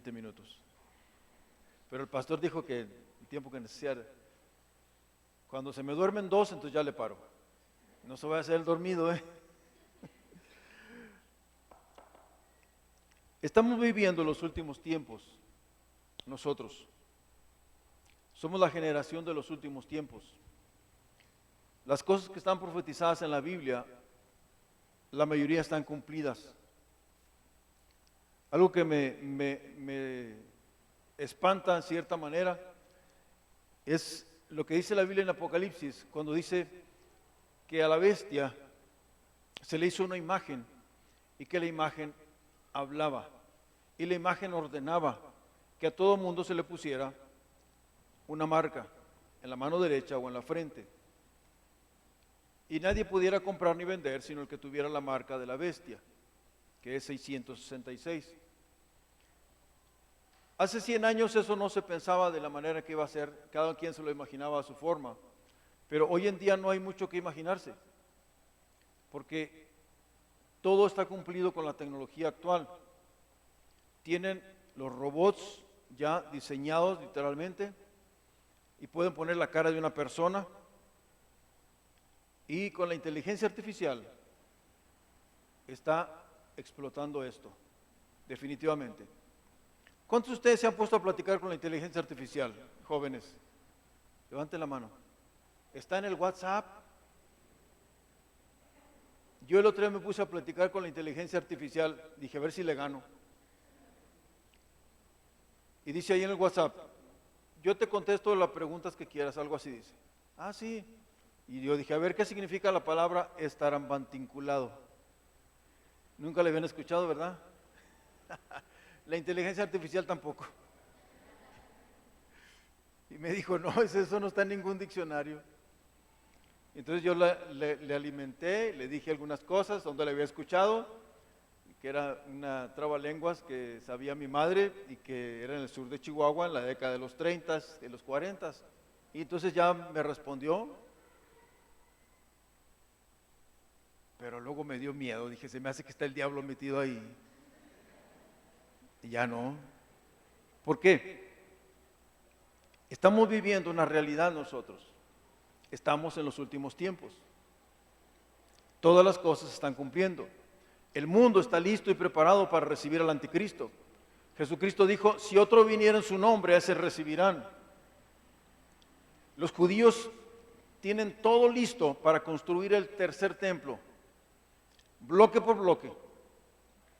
20 minutos. Pero el pastor dijo que el tiempo que necesitara. Cuando se me duermen 2, entonces ya le paro. No se vaya a hacer el dormido, ¿eh? Estamos viviendo los últimos tiempos, nosotros. Somos la generación de los últimos tiempos. Las cosas que están profetizadas en la Biblia, la mayoría están cumplidas. Algo que me espanta en cierta manera es lo que dice la Biblia en Apocalipsis, cuando dice que a la bestia se le hizo una imagen y que la imagen hablaba y la imagen ordenaba que a todo mundo se le pusiera una marca en la mano derecha o en la frente y nadie pudiera comprar ni vender sino el que tuviera la marca de la bestia, que es 666. Hace 100 años eso no se pensaba de la manera que iba a ser, cada quien se lo imaginaba a su forma, pero hoy en día no hay mucho que imaginarse, porque todo está cumplido con la tecnología actual. Tienen los robots ya diseñados literalmente y pueden poner la cara de una persona, y con la inteligencia artificial está explotando esto, definitivamente. ¿Cuántos de ustedes se han puesto a platicar con la inteligencia artificial, jóvenes? Levanten la mano. ¿Está en el WhatsApp? Yo el otro día me puse a platicar con la inteligencia artificial, dije a ver si le gano. Y dice ahí en el WhatsApp, yo te contesto las preguntas que quieras, algo así dice. Ah, sí. Y yo dije, a ver, ¿qué significa la palabra estarambantinculado? Nunca le habían escuchado, ¿verdad? La inteligencia artificial tampoco. Y me dijo, no, eso no está en ningún diccionario. Entonces yo le alimenté, le dije algunas cosas donde le había escuchado, que era una trabalenguas que sabía mi madre y que era en el sur de Chihuahua en la década de los 30, de los 40. Y entonces ya me respondió, pero luego me dio miedo, dije, se me hace que está el diablo metido ahí. Y ya no. ¿Por qué? Estamos viviendo una realidad nosotros. Estamos en los últimos tiempos. Todas las cosas se están cumpliendo. El mundo está listo y preparado para recibir al anticristo. Jesucristo dijo, si otro viniera en su nombre, a ese recibirán. Los judíos tienen todo listo para construir el tercer templo, bloque por bloque,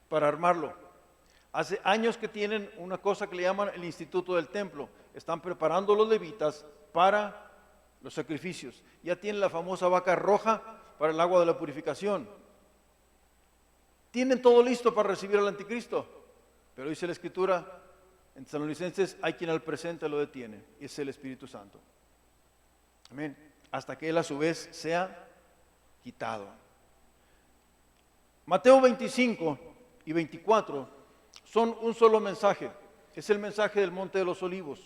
para armarlo. Hace años que tienen una cosa que le llaman el Instituto del Templo. Están preparando los levitas para los sacrificios. Ya tienen la famosa vaca roja para el agua de la purificación. Tienen todo listo para recibir al anticristo. Pero dice la Escritura, en Tesalonicenses, hay quien al presente lo detiene, y es el Espíritu Santo. Amén. Hasta que él a su vez sea quitado. Mateo 25 y 24 son un solo mensaje, es el mensaje del Monte de los Olivos.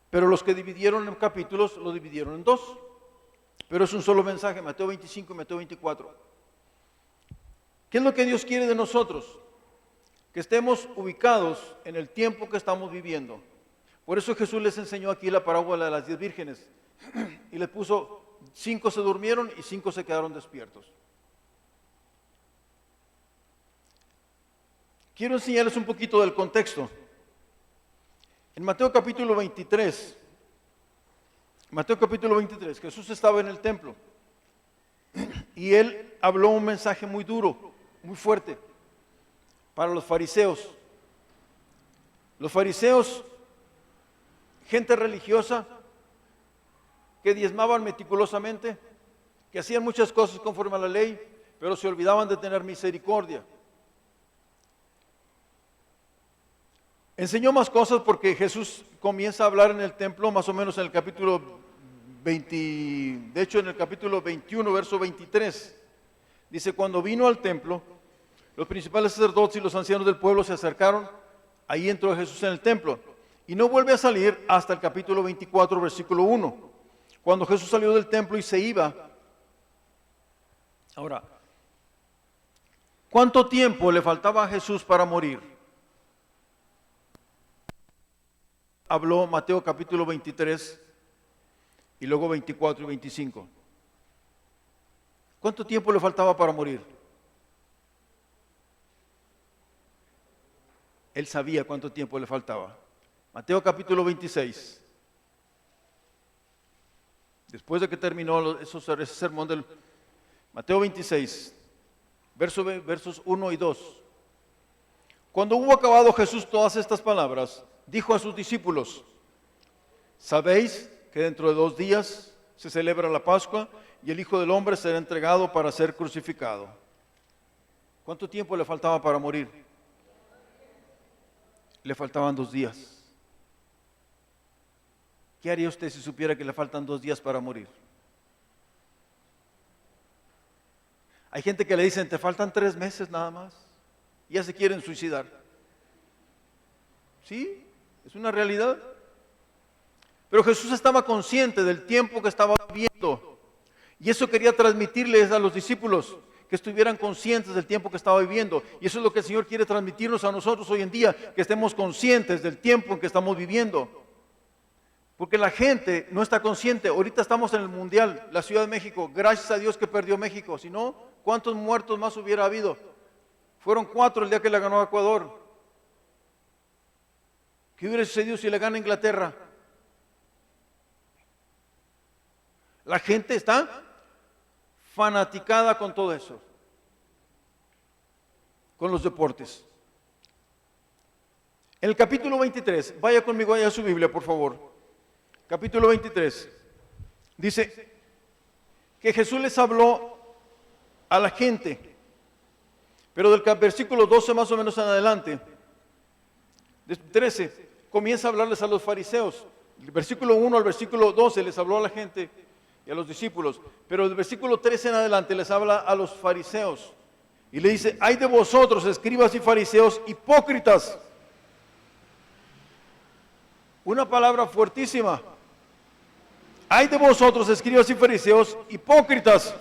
Pero los que dividieron en capítulos, lo dividieron en dos. Pero es un solo mensaje, Mateo 25 y Mateo 24. ¿Qué es lo que Dios quiere de nosotros? Que estemos ubicados en el tiempo que estamos viviendo. Por eso Jesús les enseñó aquí la parábola de las 10 vírgenes. Y les puso, 5 se durmieron y 5 se quedaron despiertos. Quiero enseñarles un poquito del contexto. En Mateo capítulo 23, Jesús estaba en el templo y él habló un mensaje muy duro, muy fuerte para los fariseos. Los fariseos, gente religiosa que diezmaban meticulosamente, que hacían muchas cosas conforme a la ley, pero se olvidaban de tener misericordia. Enseñó más cosas porque Jesús comienza a hablar en el templo más o menos en el capítulo 20, de hecho en el capítulo 21, verso 23. Dice, cuando vino al templo, los principales sacerdotes y los ancianos del pueblo se acercaron, ahí entró Jesús en el templo, y no vuelve a salir hasta el capítulo 24, versículo 1. Cuando Jesús salió del templo y se iba. Ahora, ¿Cuánto tiempo le faltaba a Jesús para morir? Habló Mateo capítulo 23 y luego 24 y 25. ¿Cuánto tiempo le faltaba para morir? Él sabía cuánto tiempo le faltaba. Mateo capítulo 26. Después de que terminó ese sermón del Mateo 26, versos 1 y 2. Cuando hubo acabado Jesús todas estas palabras, dijo a sus discípulos: ¿sabéis que dentro de 2 días se celebra la Pascua y el Hijo del Hombre será entregado para ser crucificado? ¿Cuánto tiempo le faltaba para morir? Le faltaban 2 días. ¿Qué haría usted si supiera que le faltan 2 días para morir? Hay gente que le dicen, te faltan 3 meses nada más, y ya se quieren suicidar. Sí, es una realidad. Pero Jesús estaba consciente del tiempo que estaba viviendo, y eso quería transmitirles a los discípulos, que estuvieran conscientes del tiempo que estaba viviendo. Y eso es lo que el Señor quiere transmitirnos a nosotros hoy en día, que estemos conscientes del tiempo en que estamos viviendo. Porque la gente no está consciente. Ahorita estamos en el Mundial, la Ciudad de México. Gracias a Dios que perdió México. Si no, ¿cuántos muertos más hubiera habido? Fueron 4 el día que le ganó a Ecuador. ¿Qué hubiera sucedido si le gana a Inglaterra? La gente está fanaticada con todo eso, con los deportes. En el capítulo 23, vaya conmigo allá a su Biblia, por favor. Capítulo 23, dice que Jesús les habló a la gente, pero del versículo 12 más o menos en adelante, de 13, comienza a hablarles a los fariseos. Del versículo 1 al versículo 12 les habló a la gente y a los discípulos, pero del versículo 13 en adelante les habla a los fariseos y le dice: ay de vosotros, escribas y fariseos hipócritas. Una palabra fuertísima. Ay de vosotros, escribas y fariseos hipócritas.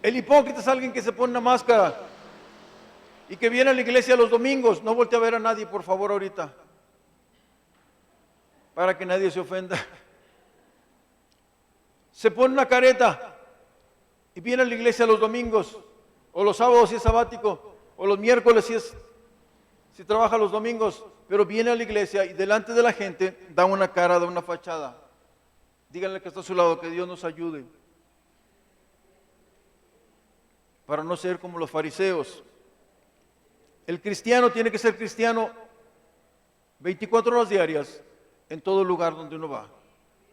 El hipócrita es alguien que se pone una máscara y que viene a la iglesia los domingos. No voltee a ver a nadie, por favor, ahorita, para que nadie se ofenda. Se pone una careta y viene a la iglesia los domingos, o los sábados si es sabático, o los miércoles si trabaja los domingos, pero viene a la iglesia y delante de la gente da una cara, da una fachada. Díganle que está a su lado, que Dios nos ayude para no ser como los fariseos. El cristiano tiene que ser cristiano 24 horas diarias en todo lugar donde uno va,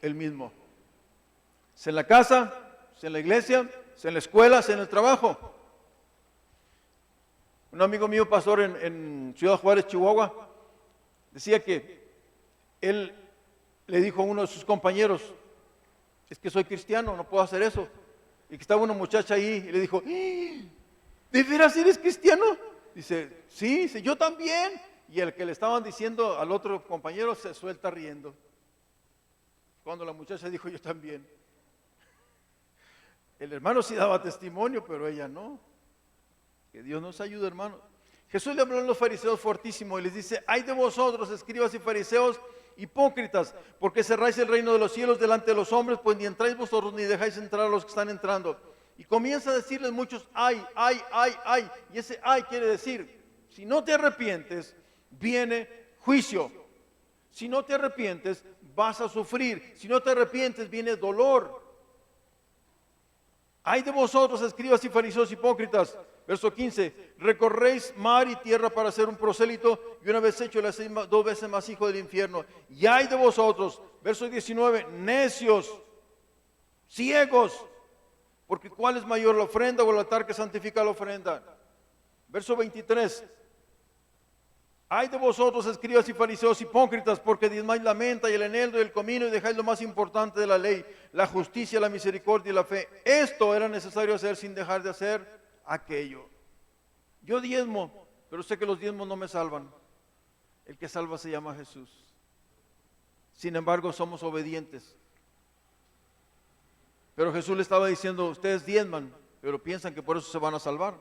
el mismo. Sea en la casa, sea en la iglesia, sea en la escuela, sea en el trabajo. Un amigo mío, pastor en Ciudad Juárez, Chihuahua, decía que él le dijo a uno de sus compañeros: es que soy cristiano, no puedo hacer eso. Y que estaba una muchacha ahí y le dijo: ¿de veras eres cristiano? Dice: sí, dice, yo también. Y el que le estaban diciendo al otro compañero se suelta riendo. Cuando la muchacha dijo: yo también. El hermano sí daba testimonio, pero ella no. Que Dios nos ayude, hermano. Jesús le habló a los fariseos fortísimo y les dice: ay de vosotros, escribas y fariseos hipócritas, porque cerráis el reino de los cielos delante de los hombres, pues ni entráis vosotros ni dejáis entrar a los que están entrando. Y comienza a decirles muchos: ay, ay, ay, ay. Y ese ay quiere decir, si no te arrepientes, viene juicio. Si no te arrepientes, vas a sufrir. Si no te arrepientes, viene dolor. Ay de vosotros, escribas y fariseos hipócritas. Verso 15, recorréis mar y tierra para ser un prosélito, y una vez hecho le hacéis 2 veces más hijo del infierno. Y ay de vosotros, verso 19, necios, ciegos, porque ¿cuál es mayor, la ofrenda o el altar que santifica la ofrenda? Verso 23, ay de vosotros, escribas y fariseos hipócritas, porque diezmáis la menta y el eneldo y el comino y dejáis lo más importante de la ley, la justicia, la misericordia y la fe. Esto era necesario hacer sin dejar de hacer aquello. Yo diezmo, pero sé que los diezmos no me salvan. El que salva se llama Jesús. Sin embargo, somos obedientes. Pero Jesús le estaba diciendo: ustedes diezman, pero piensan que por eso se van a salvar.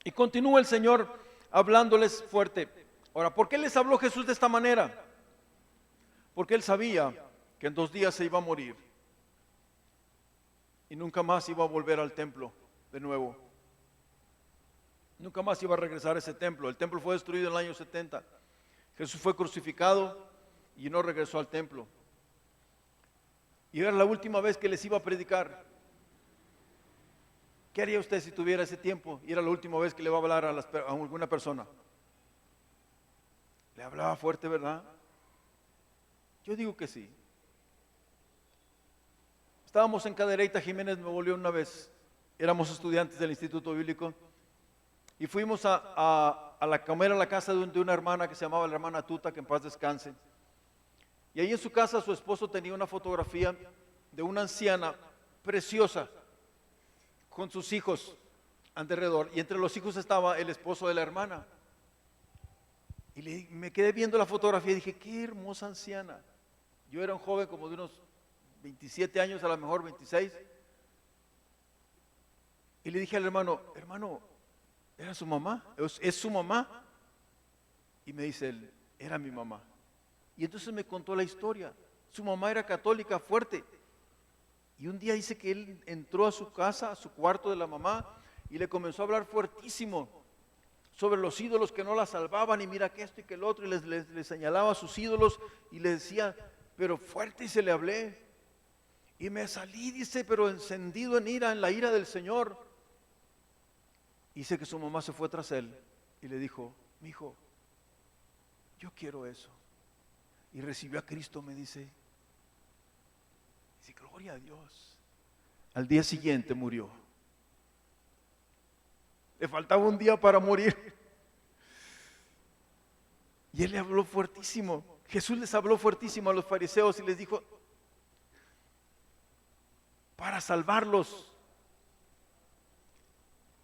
Y continúa el Señor hablándoles fuerte. Ahora, ¿por qué les habló Jesús de esta manera? Porque Él sabía que en 2 días se iba a morir y nunca más iba a volver al templo de nuevo. Nunca más iba a regresar a ese templo. El templo fue destruido en el año 70. Jesús fue crucificado y no regresó al templo. Y era la última vez que les iba a predicar. ¿Qué haría usted si tuviera ese tiempo y era la última vez que le va a hablar a alguna persona? ¿Le hablaba fuerte, verdad? Yo digo que sí. Estábamos en Cadereyta, Jiménez Nuevo León una vez. Éramos estudiantes del Instituto Bíblico y fuimos a comer a la casa de una hermana que se llamaba la hermana Tuta, que en paz descanse. Y ahí en su casa su esposo tenía una fotografía de una anciana preciosa con sus hijos alrededor, y entre los hijos estaba el esposo de la hermana. Y me quedé viendo la fotografía y dije, qué hermosa anciana. Yo era un joven como de unos 27 años, a lo mejor 26. Y le dije al hermano, ¿era su mamá? ¿Es su mamá? Y me dice él, era mi mamá. Y entonces me contó la historia. Su mamá era católica fuerte. Y un día dice que él entró a su casa, a su cuarto de la mamá, y le comenzó a hablar fuertísimo sobre los ídolos que no la salvaban, y mira que esto y que el otro, y les señalaba a sus ídolos, y le decía, pero fuerte, y se le hablé. Y me salí, dice, pero encendido en ira, en la ira del Señor. Y dice que su mamá se fue tras él, y le dijo, mi hijo, yo quiero eso. Y recibió a Cristo, me dice. Dice, gloria a Dios. Al día siguiente murió. Le faltaba un día para morir. Y él le habló fuertísimo. Jesús les habló fuertísimo a los fariseos y les dijo, para salvarlos.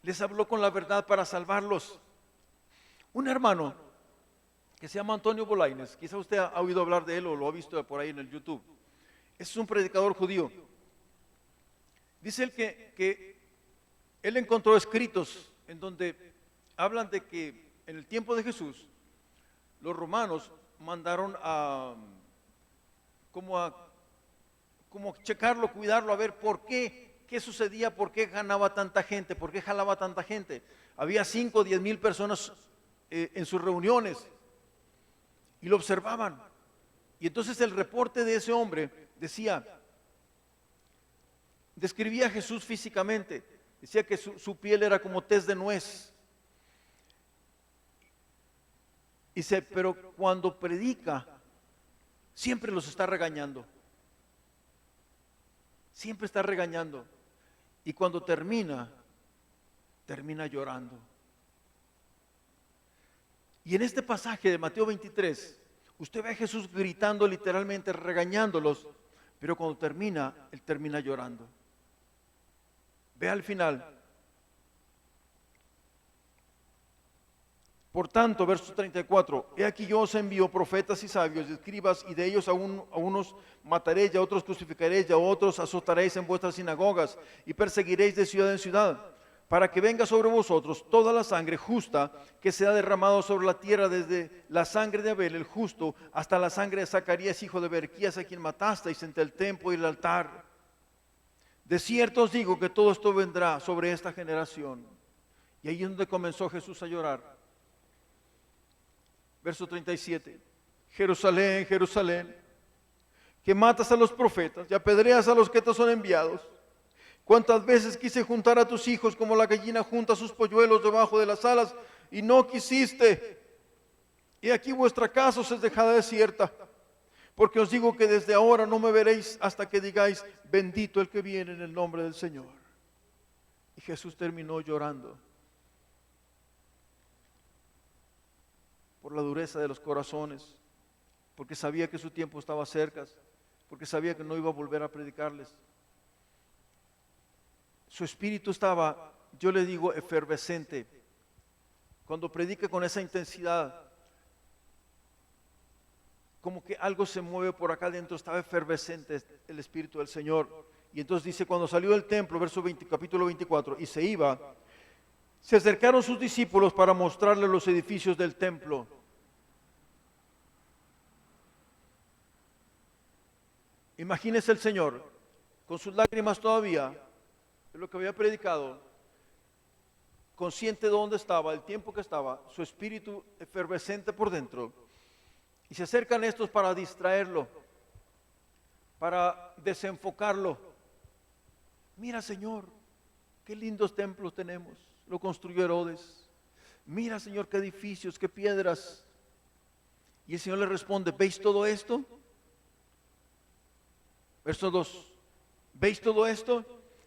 Les habló con la verdad para salvarlos. Un hermano que se llama Antonio Bolaines, quizá usted ha oído hablar de él o lo ha visto por ahí en el YouTube. Es un predicador judío. Dice él que él encontró escritos en donde hablan de que en el tiempo de Jesús los romanos mandaron como checarlo, cuidarlo, a ver por qué sucedía, por qué ganaba tanta gente, por qué jalaba tanta gente. Había 5 o 10 mil personas en sus reuniones y lo observaban. Y entonces el reporte de ese hombre describía a Jesús físicamente, decía que su piel era como tez de nuez. Dice, pero cuando predica, siempre los está regañando. Siempre está regañando. Y cuando termina llorando. Y en este pasaje de Mateo 23, usted ve a Jesús gritando, literalmente regañándolos, pero cuando termina, él termina llorando. Ve al final. Por tanto, verso 34, he aquí yo os envío profetas y sabios y escribas, y de ellos a unos mataréis, y a otros crucificaréis, y a otros azotaréis en vuestras sinagogas, y perseguiréis de ciudad en ciudad, para que venga sobre vosotros toda la sangre justa que se ha derramado sobre la tierra, desde la sangre de Abel el justo hasta la sangre de Zacarías hijo de Berquías, a quien matasteis entre el templo y el altar. De cierto os digo que todo esto vendrá sobre esta generación. Y ahí es donde comenzó Jesús a llorar. Verso 37, Jerusalén, Jerusalén, que matas a los profetas y apedreas a los que te son enviados. Cuántas veces quise juntar a tus hijos como la gallina junta sus polluelos debajo de las alas, y no quisiste. Y aquí vuestra casa os es dejada desierta, porque os digo que desde ahora no me veréis hasta que digáis, bendito el que viene en el nombre del Señor. Y Jesús terminó llorando por la dureza de los corazones, porque sabía que su tiempo estaba cerca, porque sabía que no iba a volver a predicarles. Su espíritu estaba, yo le digo, efervescente. Cuando predica con esa intensidad, como que algo se mueve por acá adentro, estaba efervescente el Espíritu del Señor. Y entonces dice, cuando salió del templo, capítulo 24, y se iba, se acercaron sus discípulos para mostrarle los edificios del templo. Imagínese el Señor, con sus lágrimas todavía, de lo que había predicado, consciente de dónde estaba, el tiempo que estaba, su espíritu efervescente por dentro. Y se acercan estos para distraerlo, para desenfocarlo. Mira, Señor, qué lindos templos tenemos, lo construyó Herodes. Mira, Señor, qué edificios, qué piedras. Y el Señor le responde, ¿veis todo esto? Verso 2, ¿veis todo esto?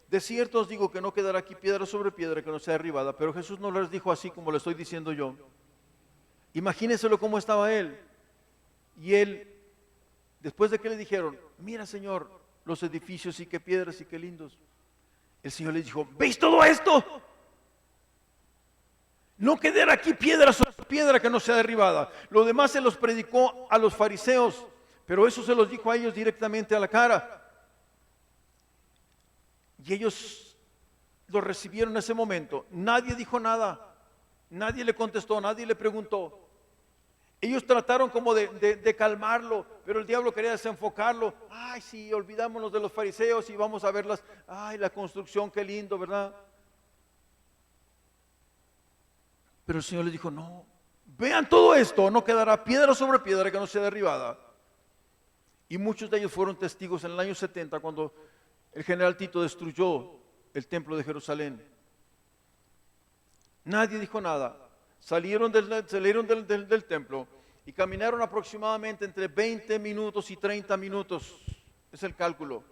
De cierto os digo que no quedará aquí piedra sobre piedra que no sea derribada. Pero Jesús no les dijo así como le estoy diciendo yo. Imagínenselo cómo estaba él. Y él, después de que le dijeron, mira, Señor, los edificios y qué piedras y qué lindos. El Señor les dijo, ¿veis todo esto? No quedará aquí piedra sobre piedra que no sea derribada. Lo demás se los predicó a los fariseos, pero eso se los dijo a ellos directamente a la cara. Y ellos lo recibieron en ese momento. Nadie dijo nada, nadie le contestó, nadie le preguntó. Ellos trataron como de calmarlo, pero el diablo quería desenfocarlo. Ay, sí, olvidámonos de los fariseos y vamos a verlas. Ay, la construcción, qué lindo, ¿verdad? Pero el Señor les dijo, no, vean todo esto, no quedará piedra sobre piedra que no sea derribada. Y muchos de ellos fueron testigos en el año 70 cuando el general Tito destruyó el templo de Jerusalén. Nadie dijo nada. Salieron del templo y caminaron aproximadamente entre 20 minutos y 30 minutos. Es el cálculo.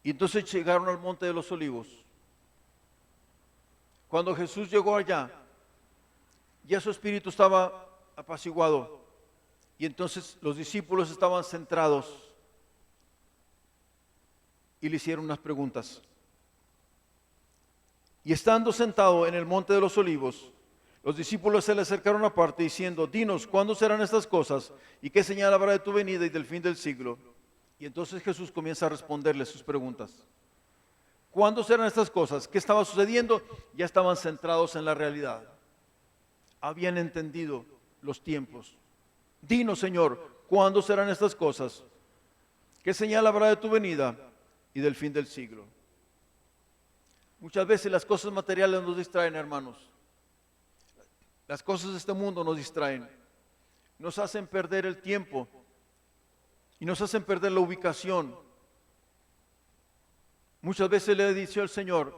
Y entonces llegaron al Monte de los Olivos. Cuando Jesús llegó allá, ya su espíritu estaba apaciguado. Y entonces los discípulos estaban centrados y le hicieron unas preguntas. Y estando sentado en el Monte de los Olivos, los discípulos se le acercaron aparte diciendo, dinos, ¿cuándo serán estas cosas? ¿Y qué señal habrá de tu venida y del fin del siglo? Y entonces Jesús comienza a responderles sus preguntas. ¿Cuándo serán estas cosas? ¿Qué estaba sucediendo? Ya estaban centrados en la realidad. Habían entendido los tiempos. Dinos, Señor, ¿cuándo serán estas cosas? ¿Qué señal habrá de tu venida y del fin del siglo? Muchas veces las cosas materiales nos distraen, hermanos. Las cosas de este mundo nos distraen, nos hacen perder el tiempo y nos hacen perder la ubicación. Muchas veces le he dicho al Señor,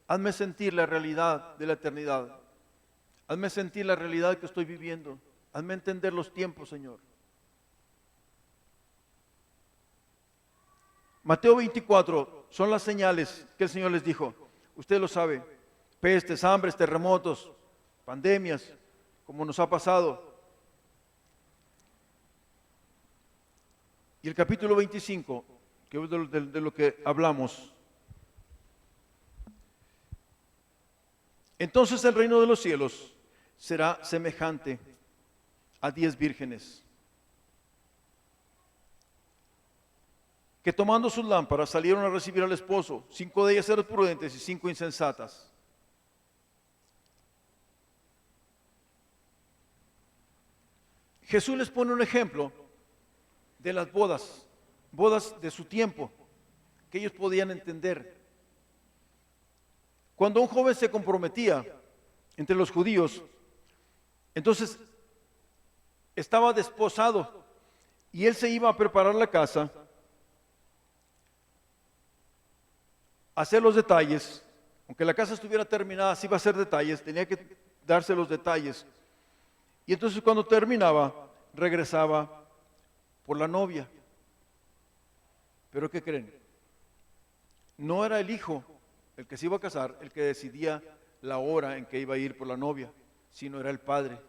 hazme sentir la realidad de la eternidad, hazme sentir la realidad que estoy viviendo, hazme entender los tiempos, Señor. Mateo 24 son las señales que el Señor les dijo. Usted lo sabe, pestes, hambres, terremotos, pandemias, como nos ha pasado. Y el capítulo 25, que es de lo que hablamos. Entonces el reino de los cielos será semejante a 10 vírgenes, que tomando sus lámparas salieron a recibir al esposo. 5 de ellas eran prudentes y 5 insensatas. Jesús les pone un ejemplo de las bodas de su tiempo, que ellos podían entender. Cuando un joven se comprometía entre los judíos, entonces estaba desposado y él se iba a preparar la casa, a hacer los detalles. Aunque la casa estuviera terminada, sí iba a hacer detalles, tenía que darse los detalles. Y entonces cuando terminaba, regresaba por la novia. ¿Pero qué creen? No era el hijo, el que se iba a casar, el que decidía la hora en que iba a ir por la novia, sino era el padre.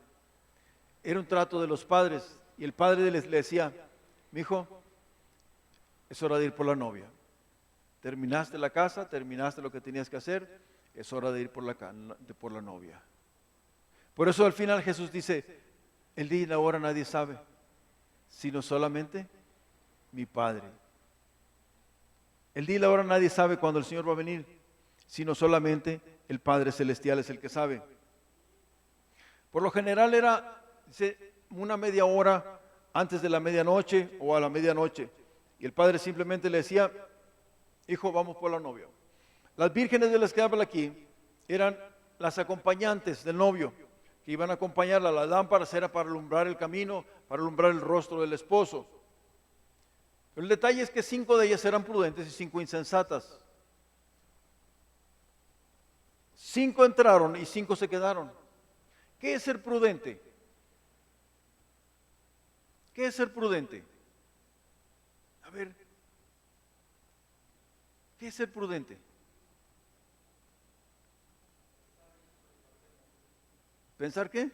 Era un trato de los padres, y el padre le decía, mi hijo, es hora de ir por la novia. Terminaste la casa, terminaste lo que tenías que hacer, es hora de ir por la novia. Por eso al final Jesús dice, el día y la hora nadie sabe, sino solamente mi Padre. El día y la hora nadie sabe cuándo el Señor va a venir, sino solamente el Padre Celestial es el que sabe. Por lo general era una media hora antes de la medianoche o a la medianoche. Y el Padre simplemente le decía, hijo, vamos por la novia. Las vírgenes de las que habla aquí eran las acompañantes del novio, que iban a acompañarla. Las lámparas era para alumbrar el camino, para alumbrar el rostro del esposo. Pero el detalle es que 5 de ellas eran prudentes y 5 insensatas. 5 entraron y 5 se quedaron. ¿Qué es ser prudente? ¿Qué es ser prudente? A ver, ¿qué es ser prudente? ¿Pensar qué?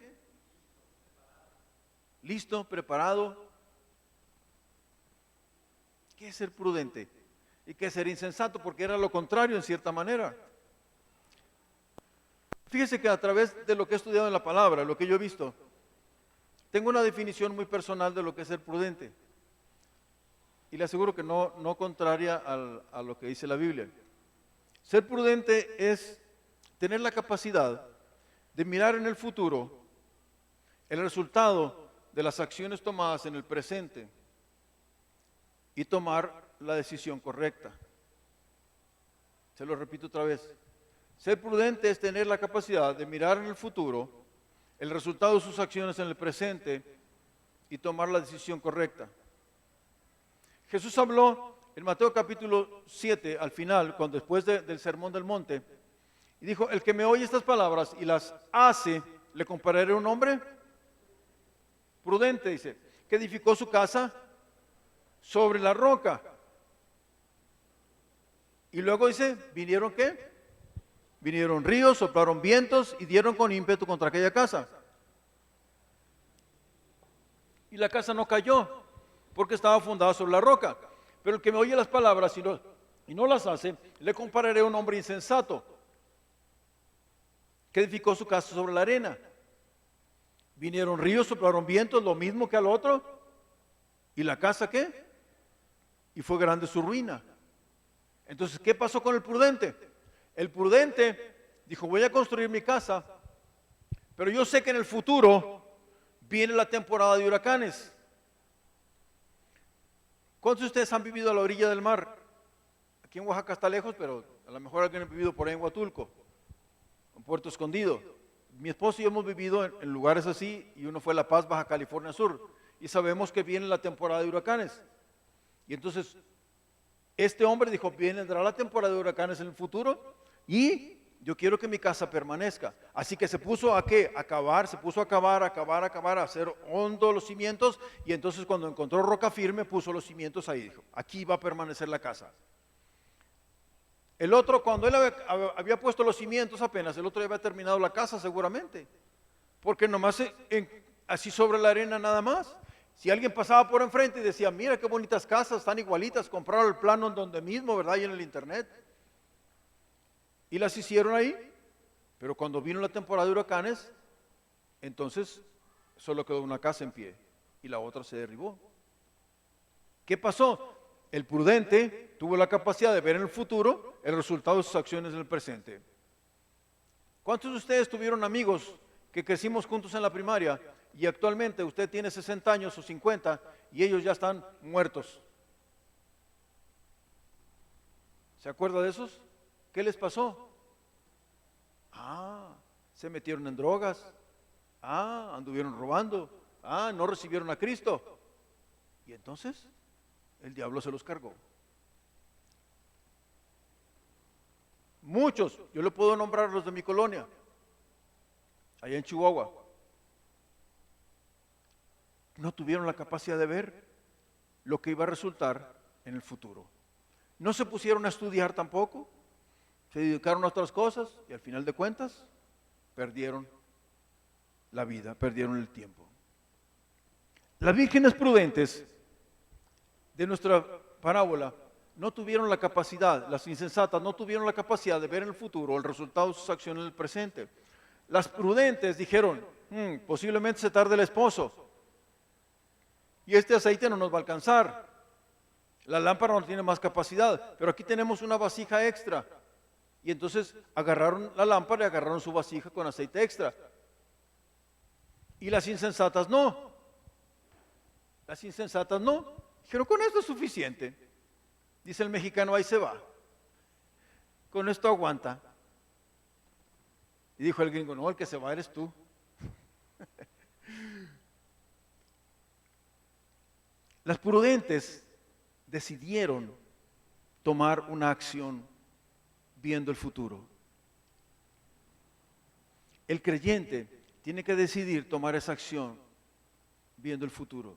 ¿Listo? ¿Preparado? ¿Qué es ser prudente? ¿Y qué es ser insensato? Porque era lo contrario en cierta manera. Fíjese que a través de lo que he estudiado en la palabra, lo que yo he visto, tengo una definición muy personal de lo que es ser prudente. Y le aseguro que no contraria a lo que dice la Biblia. Ser prudente es tener la capacidad de mirar en el futuro el resultado de las acciones tomadas en el presente y tomar la decisión correcta. Se lo repito otra vez. Ser prudente es tener la capacidad de mirar en el futuro el resultado de sus acciones en el presente y tomar la decisión correcta. Jesús habló en Mateo capítulo 7, al final, cuando después del Sermón del Monte, y dijo, el que me oye estas palabras y las hace, le compararé a un hombre prudente, dice, que edificó su casa sobre la roca. Y luego dice, ¿vinieron qué? Vinieron ríos, soplaron vientos y dieron con ímpetu contra aquella casa. Y la casa no cayó, porque estaba fundada sobre la roca. Pero el que me oye las palabras y no las hace, le compararé a un hombre insensato, que edificó su casa sobre la arena. Vinieron ríos, soplaron vientos, lo mismo que al otro. ¿Y la casa qué? Y fue grande su ruina. Entonces, ¿qué pasó con el prudente? El prudente dijo, voy a construir mi casa, pero yo sé que en el futuro viene la temporada de huracanes. ¿Cuántos de ustedes han vivido a la orilla del mar? Aquí en Oaxaca está lejos, pero a lo mejor alguien ha vivido por ahí en Huatulco, en Puerto Escondido. Mi esposo y yo hemos vivido en lugares así, y uno fue a La Paz, Baja California Sur, y sabemos que viene la temporada de huracanes. Y entonces, este hombre dijo, vendrá la temporada de huracanes en el futuro, y yo quiero que mi casa permanezca. Así que se puso a ¿qué? A cavar, se puso a cavar, a hacer hondo los cimientos, y entonces cuando encontró roca firme, puso los cimientos ahí, dijo, aquí va a permanecer la casa. El otro, cuando él había puesto los cimientos apenas, el otro ya había terminado la casa seguramente, porque nomás así sobre la arena nada más. Si alguien pasaba por enfrente y decía, mira qué bonitas casas, están igualitas, compraron el plano en donde mismo, ¿verdad? Y en el internet. Y las hicieron ahí, pero cuando vino la temporada de huracanes, entonces solo quedó una casa en pie y la otra se derribó. ¿Qué pasó? El prudente tuvo la capacidad de ver en el futuro el resultado de sus acciones en el presente. ¿Cuántos de ustedes tuvieron amigos que crecimos juntos en la primaria y actualmente usted tiene 60 años o 50 y ellos ya están muertos? ¿Se acuerda de esos? ¿Qué les pasó? Se metieron en drogas. Anduvieron robando. No recibieron a Cristo. Y entonces el diablo se los cargó. Muchos, yo le puedo nombrar los de mi colonia, allá en Chihuahua, no tuvieron la capacidad de ver lo que iba a resultar en el futuro. No se pusieron a estudiar tampoco, se dedicaron a otras cosas y al final de cuentas perdieron la vida, perdieron el tiempo. Las vírgenes prudentes de nuestra parábola no tuvieron la capacidad, las insensatas no tuvieron la capacidad de ver en el futuro el resultado de sus acciones en el presente. Las prudentes dijeron, posiblemente se tarde el esposo. y este aceite no nos va a alcanzar. La lámpara no tiene más capacidad, pero aquí tenemos una vasija extra. Y entonces agarraron la lámpara y agarraron su vasija con aceite extra. Y las insensatas no. Las insensatas no. Dijeron, con esto es suficiente. Dice el mexicano, ahí se va. Con esto aguanta. Y dijo el gringo, no, el que se va eres tú. Las prudentes decidieron tomar una acción viendo el futuro. El creyente tiene que decidir tomar esa acción viendo el futuro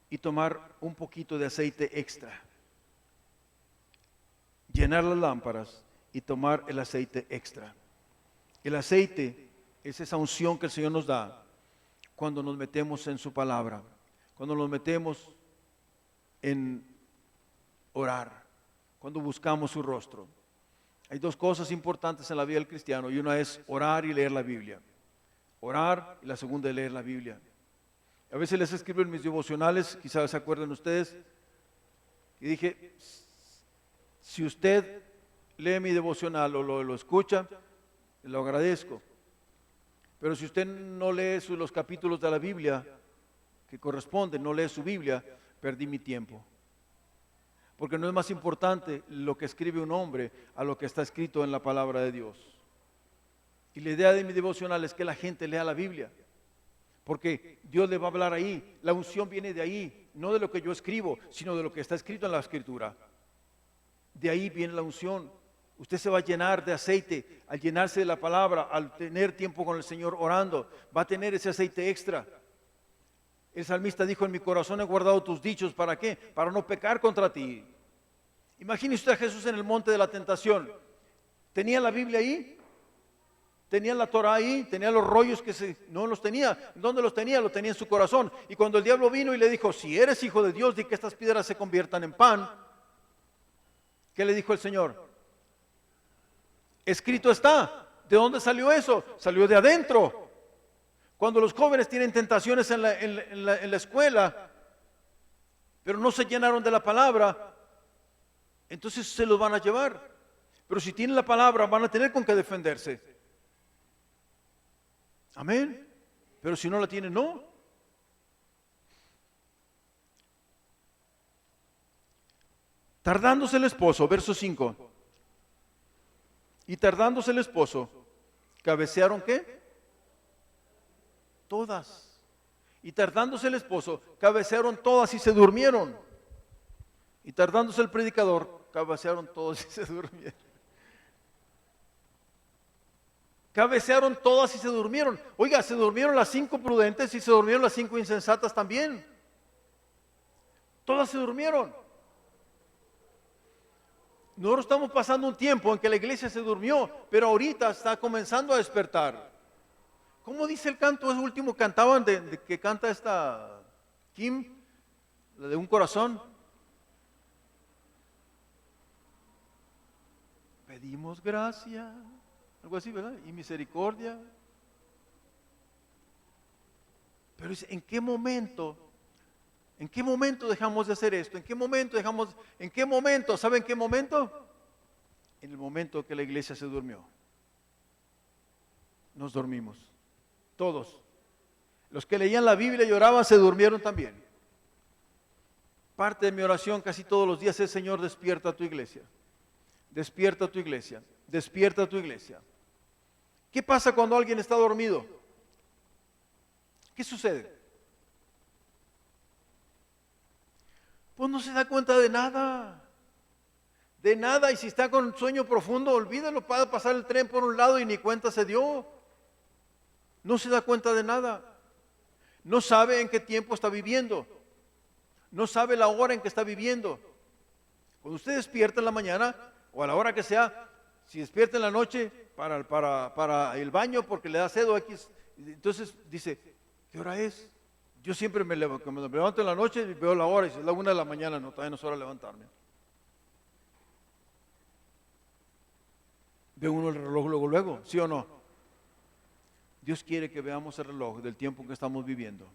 y tomar un poquito de aceite extra, llenar las lámparas y tomar el aceite extra. El aceite es esa unción que el Señor nos da cuando nos metemos en su palabra, cuando nos metemos en orar, cuando buscamos su rostro. Hay dos cosas importantes en la vida del cristiano, y una es orar y leer la Biblia. Orar, y la segunda es leer la Biblia. A veces les escribo en mis devocionales, quizás se acuerden ustedes, y dije, si usted lee mi devocional o lo escucha, lo agradezco. Pero si usted no lee los capítulos de la Biblia que corresponden, no lee su Biblia, perdí mi tiempo. Porque no es más importante lo que escribe un hombre a lo que está escrito en la palabra de Dios. Y la idea de mi devocional es que la gente lea la Biblia. Porque Dios le va a hablar ahí. La unción viene de ahí, no de lo que yo escribo, sino de lo que está escrito en la Escritura. De ahí viene la unción. Usted se va a llenar de aceite al llenarse de la palabra, al tener tiempo con el Señor orando. Va a tener ese aceite extra. El salmista dijo, en mi corazón he guardado tus dichos. ¿Para qué? Para no pecar contra ti. Imagine usted a Jesús en el monte de la tentación. ¿Tenía la Biblia ahí? ¿Tenía la Torah ahí? ¿Tenía los rollos no los tenía? ¿Dónde los tenía? Lo tenía en su corazón. Y cuando el diablo vino y le dijo, si eres hijo de Dios, di que estas piedras se conviertan en pan. ¿Qué le dijo el Señor? Escrito está. ¿De dónde salió eso? Salió de adentro. Cuando los jóvenes tienen tentaciones en la escuela, pero no se llenaron de la palabra, entonces se los van a llevar. Pero si tienen la palabra, van a tener con qué defenderse. Amén. Pero si no la tienen, no. Tardándose el esposo, verso 5. Y tardándose el esposo, ¿cabecearon qué? Todas. Y tardándose el esposo, cabecearon todas y se durmieron. Y tardándose el predicador, cabecearon todos y se durmieron. Cabecearon todas y se durmieron. Oiga, se durmieron las 5 prudentes y se durmieron las 5 insensatas también. Todas se durmieron. Nosotros estamos pasando un tiempo en que la iglesia se durmió, pero ahorita está comenzando a despertar. ¿Cómo dice el canto? Es último cantaban de que canta esta Kim, la de un corazón. Pedimos gracia, algo así, ¿verdad? Y misericordia. Pero dice, ¿en qué momento dejamos de hacer esto? ¿En qué momento ¿Saben qué momento? En el momento que la iglesia se durmió. Nos dormimos. Todos. Los que leían la Biblia y oraban se durmieron también. Parte de mi oración casi todos los días es, Señor, despierta a tu iglesia. Despierta a tu iglesia. Despierta a tu iglesia. ¿Qué pasa cuando alguien está dormido? ¿Qué sucede? Pues no se da cuenta de nada. De nada. Y si está con sueño profundo, olvídalo, para pasar el tren por un lado y ni cuenta se dio. No se da cuenta de nada. No sabe en qué tiempo está viviendo. No sabe la hora en que está viviendo. Cuando usted despierta en la mañana o a la hora que sea, si despierta en la noche para el baño porque le da sed o X, entonces dice, ¿qué hora es? Yo siempre me levanto en la noche y veo la hora y si es la 1 de la mañana, no, todavía no es hora de levantarme. Ve uno el reloj luego, ¿sí o no? Dios quiere que veamos el reloj del tiempo que estamos viviendo.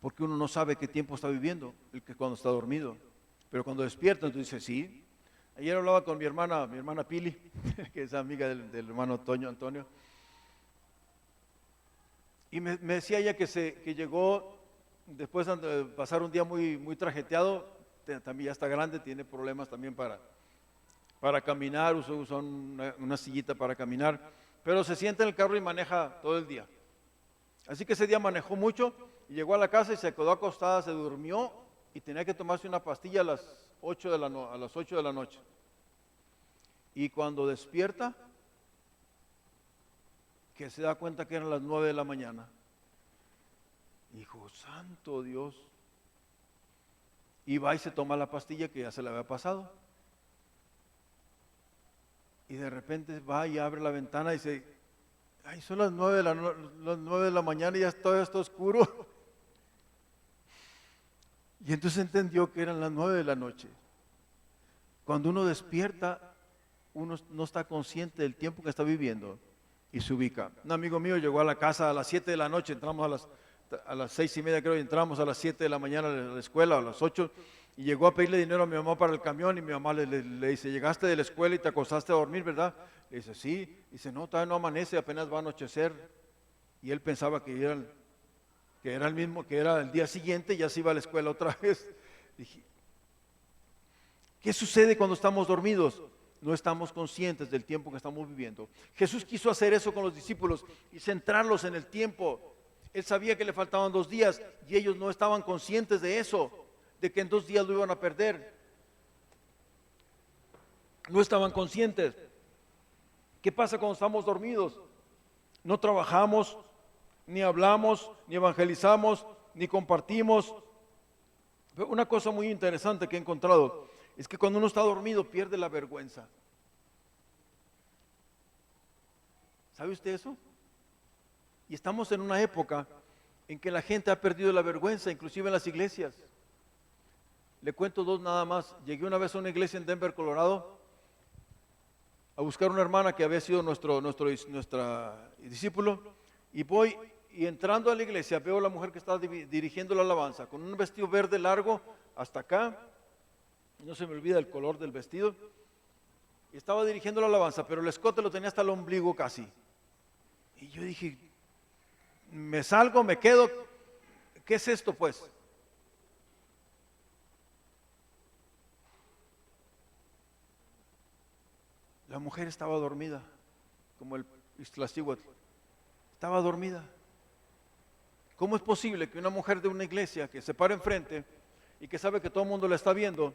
porque uno no sabe qué tiempo está viviendo, el que cuando está dormido. Pero cuando despierta, entonces dice, sí. Ayer hablaba con mi hermana Pili, que es amiga del hermano Antonio, y me decía ella que llegó después de pasar un día muy trajeteado, también ya está grande, tiene problemas también para caminar, usa una sillita para caminar, pero se sienta en el carro y maneja todo el día. Así que ese día manejó mucho y llegó a la casa y se quedó acostada, se durmió y tenía que tomarse una pastilla a las 8 de la noche. Y cuando despierta, que se da cuenta que eran las 9 de la mañana. Hijo santo Dios. Y va y se toma la pastilla que ya se le había pasado. Y de repente va y abre la ventana y dice, ay, son las 9 de la mañana y ya todo está oscuro. Y entonces entendió que eran las 9 de la noche. Cuando uno despierta, uno no está consciente del tiempo que está viviendo y se ubica. Un amigo mío llegó a la casa a las 7 de la noche, entramos a las 6:30 creo, y entramos a las 7 de la mañana a la escuela, a las 8, y llegó a pedirle dinero a mi mamá para el camión, y mi mamá le dice, llegaste de la escuela y te acostaste a dormir, ¿verdad? Le dice, sí. Dice, no, todavía no amanece, apenas va a anochecer. Y él pensaba que era el mismo, que era el día siguiente, y ya se iba a la escuela otra vez. Dije, ¿qué sucede cuando estamos dormidos? No estamos conscientes del tiempo que estamos viviendo. Jesús quiso hacer eso con los discípulos y centrarlos en el tiempo. Él sabía que le faltaban 2 días y ellos no estaban conscientes de eso, de que en 2 días lo iban a perder. No estaban conscientes. ¿Qué pasa cuando estamos dormidos? No trabajamos, ni hablamos, ni evangelizamos, ni compartimos. Pero una cosa muy interesante que he encontrado es que cuando uno está dormido pierde la vergüenza. ¿Sabe usted eso? Y estamos en una época en que la gente ha perdido la vergüenza, inclusive en las iglesias. Le cuento 2 nada más. Llegué una vez a una iglesia en Denver, Colorado, a buscar una hermana que había sido nuestra discípulo, y voy y entrando a la iglesia veo a la mujer que estaba dirigiendo la alabanza con un vestido verde largo hasta acá, no se me olvida el color del vestido, y estaba dirigiendo la alabanza, pero el escote lo tenía hasta el ombligo casi. Y yo dije, me salgo, me quedo, ¿qué es esto pues? La mujer estaba dormida, como el Iztaccíhuatl, estaba dormida. ¿Cómo es posible que una mujer de una iglesia que se para enfrente y que sabe que todo el mundo la está viendo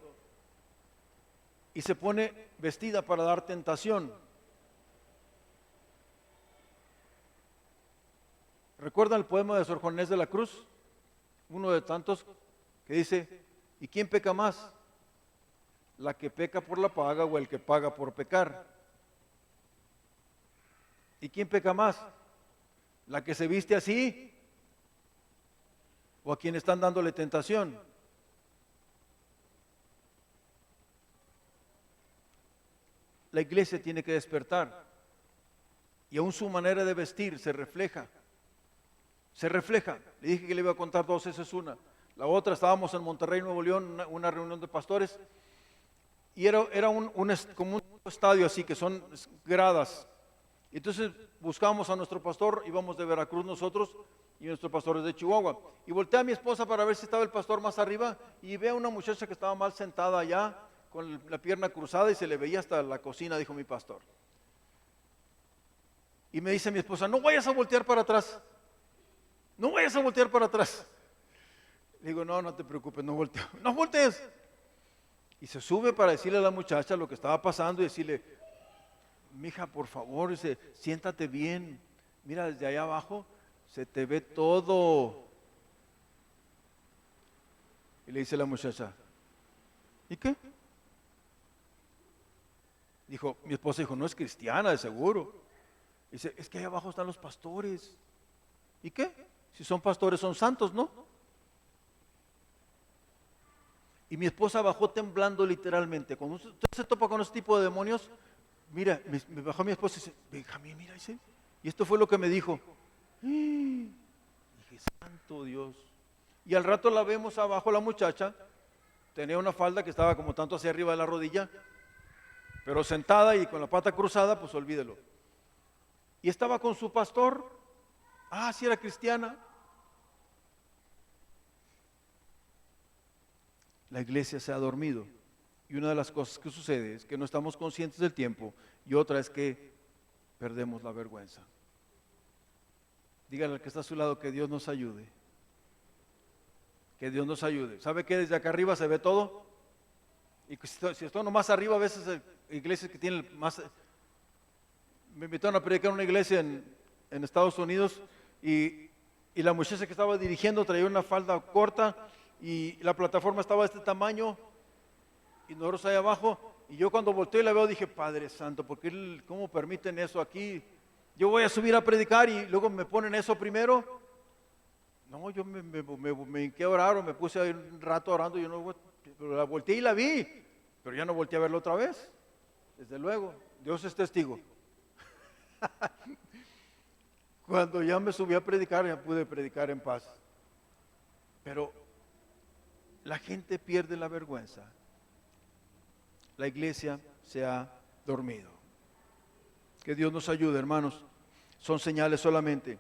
y se pone vestida para dar tentación? ¿Recuerdan el poema de Sor Juana Inés de la Cruz? Uno de tantos que dice, ¿y quién peca más? ¿La que peca por la paga o el que paga por pecar? ¿Y quién peca más? ¿La que se viste así o a quien están dándole tentación? La iglesia tiene que despertar y aún su manera de vestir se refleja. Le dije que le iba a contar 2, esa es una. La otra, estábamos en Monterrey, Nuevo León, una reunión de pastores, y era como un estadio así, que son gradas. Entonces buscábamos a nuestro pastor, íbamos de Veracruz nosotros, y nuestro pastor es de Chihuahua. Y volteé a mi esposa para ver si estaba el pastor más arriba, y ve a una muchacha que estaba mal sentada allá, con la pierna cruzada, y se le veía hasta la cocina, dijo mi pastor. Y me dice mi esposa, no vayas a voltear para atrás. No vayas a voltear para atrás. Le digo, no te preocupes, no volteo. No voltees. Y se sube para decirle a la muchacha lo que estaba pasando y decirle, mija, por favor, siéntate bien. Mira, desde allá abajo se te ve todo. Y le dice la muchacha, ¿y qué? Mi esposa dijo, no es cristiana, de seguro. Dice, es que ahí abajo están los pastores. ¿Y qué? Si son pastores, son santos, ¿no? Y mi esposa bajó temblando literalmente. Cuando usted se topa con ese tipo de demonios, mira, me bajó mi esposa y dice, Benjamín, mira, dice. Y esto fue lo que me dijo. Dije, santo Dios. Y al rato la vemos abajo la muchacha, tenía una falda que estaba como tanto hacia arriba de la rodilla, pero sentada y con la pata cruzada, pues olvídelo. Y estaba con su pastor, sí era cristiana. La iglesia se ha dormido. Y una de las cosas que sucede es que no estamos conscientes del tiempo, y otra es que perdemos la vergüenza. Dígale al que está a su lado que Dios nos ayude. Que Dios nos ayude. ¿Sabe que desde acá arriba se ve todo? Y si estoy nomás arriba, a veces iglesias que tienen más... Me invitaron a predicar en una iglesia en Estados Unidos y la muchacha que estaba dirigiendo traía una falda corta y la plataforma estaba de este tamaño y nosotros ahí abajo, y yo cuando volteé y la veo dije, Padre Santo, ¿cómo permiten eso aquí? Yo voy a subir a predicar y luego me ponen eso primero. No, yo me hinqué a orar, o me puse ahí un rato orando, pero la volteé y la vi, pero ya no volteé a verla otra vez. Desde luego, Dios es testigo. Cuando ya me subí a predicar, ya pude predicar en paz. Pero la gente pierde la vergüenza. La iglesia se ha dormido. Que Dios nos ayude, hermanos. Son señales solamente.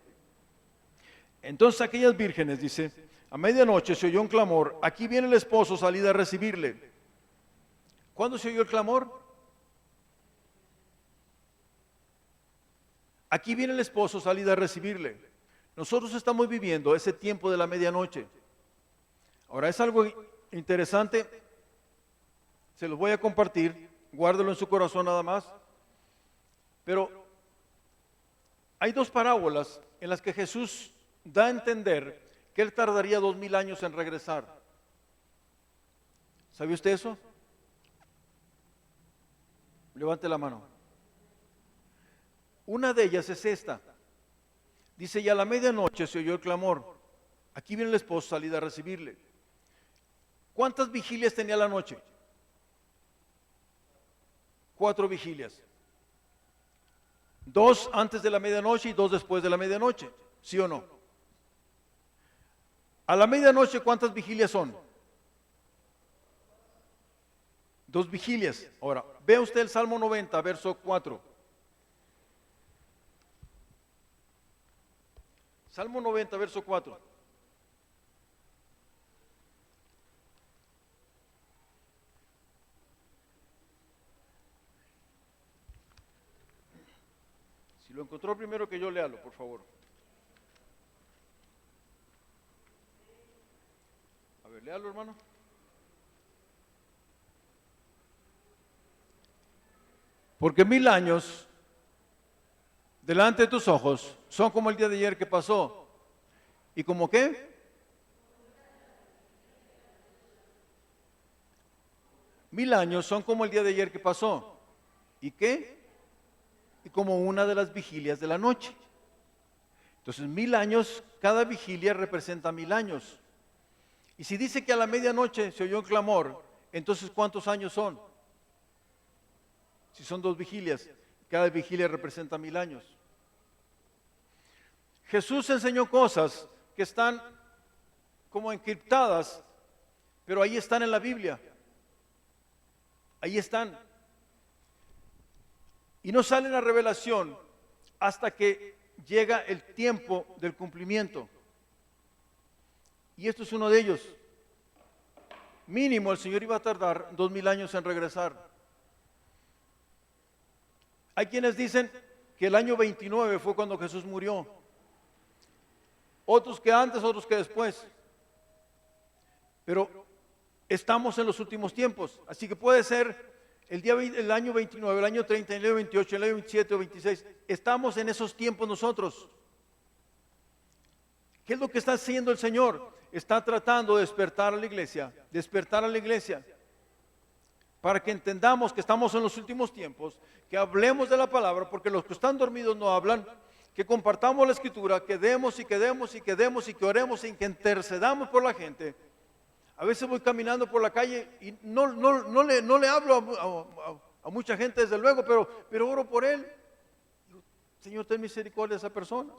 Entonces aquellas vírgenes, dice, a medianoche se oyó un clamor, aquí viene el esposo, salid a recibirle. ¿Cuándo se oyó el clamor? Aquí viene el esposo, salid a recibirle. Nosotros estamos viviendo ese tiempo de la medianoche. Ahora es algo interesante, se los voy a compartir, guárdelo en su corazón nada más. Pero hay dos parábolas en las que Jesús da a entender que Él tardaría 2000 años en regresar. ¿Sabe usted eso? Levante la mano. Una de ellas es esta. Dice, y a la medianoche se oyó el clamor. Aquí viene el esposo, salid a recibirle. ¿Cuántas vigilias tenía la noche? 4 vigilias. 2 antes de la medianoche y 2 después de la medianoche. ¿Sí o no? A la medianoche, ¿cuántas vigilias son? 2 vigilias. Ahora, vea usted el Salmo 90, verso 4. Salmo 90, verso 4. Si lo encontró primero que yo, léalo, por favor. A ver, léalo, hermano. Porque 1000 años delante de tus ojos son como el día de ayer que pasó. ¿Y como qué? 1000 años son como el día de ayer que pasó. ¿Y qué? Y como una de las vigilias de la noche. Entonces 1000 años, cada vigilia representa 1000 años. Y si dice que a la medianoche se oyó un clamor, entonces ¿cuántos años son? Si son 2 vigilias, cada vigilia representa 1000 años. Jesús enseñó cosas que están como encriptadas, pero ahí están en la Biblia. Ahí están. Y no salen a revelación hasta que llega el tiempo del cumplimiento. Y esto es uno de ellos. Mínimo el Señor iba a tardar 2000 años en regresar. Hay quienes dicen que el año 29 fue cuando Jesús murió. Otros que antes, otros que después. Pero estamos en los últimos tiempos. Así que puede ser el año 29, el año 30, el año 28, el año 27 o 26. Estamos en esos tiempos nosotros. ¿Qué es lo que está haciendo el Señor? Está tratando de despertar a la iglesia, para que entendamos que estamos en los últimos tiempos, que hablemos de la palabra, porque los que están dormidos no hablan, que compartamos la escritura, que demos y que demos y que demos y que oremos y que intercedamos por la gente. A veces voy caminando por la calle y no le hablo a mucha gente desde luego, pero oro por él. Digo, Señor, ten misericordia de esa persona.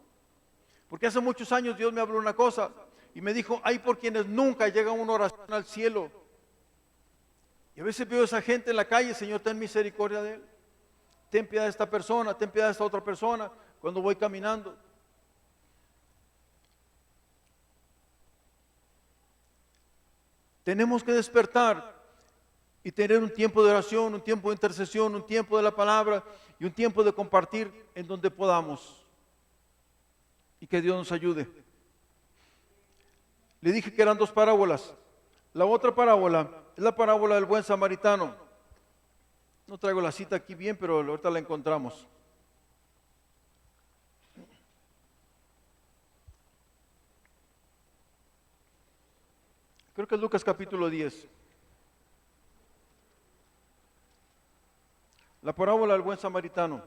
Porque hace muchos años Dios me habló una cosa, y me dijo, hay por quienes nunca llega una oración al cielo. Y a veces veo a esa gente en la calle, Señor, ten misericordia de él. Ten piedad de esta persona, ten piedad de esta otra persona, cuando voy caminando. Tenemos que despertar y tener un tiempo de oración, un tiempo de intercesión, un tiempo de la palabra y un tiempo de compartir en donde podamos. Y que Dios nos ayude. Le dije que eran dos parábolas. La otra parábola es la parábola del buen samaritano. No traigo la cita aquí bien, pero ahorita la encontramos. Creo que es Lucas capítulo 10. La parábola del buen samaritano.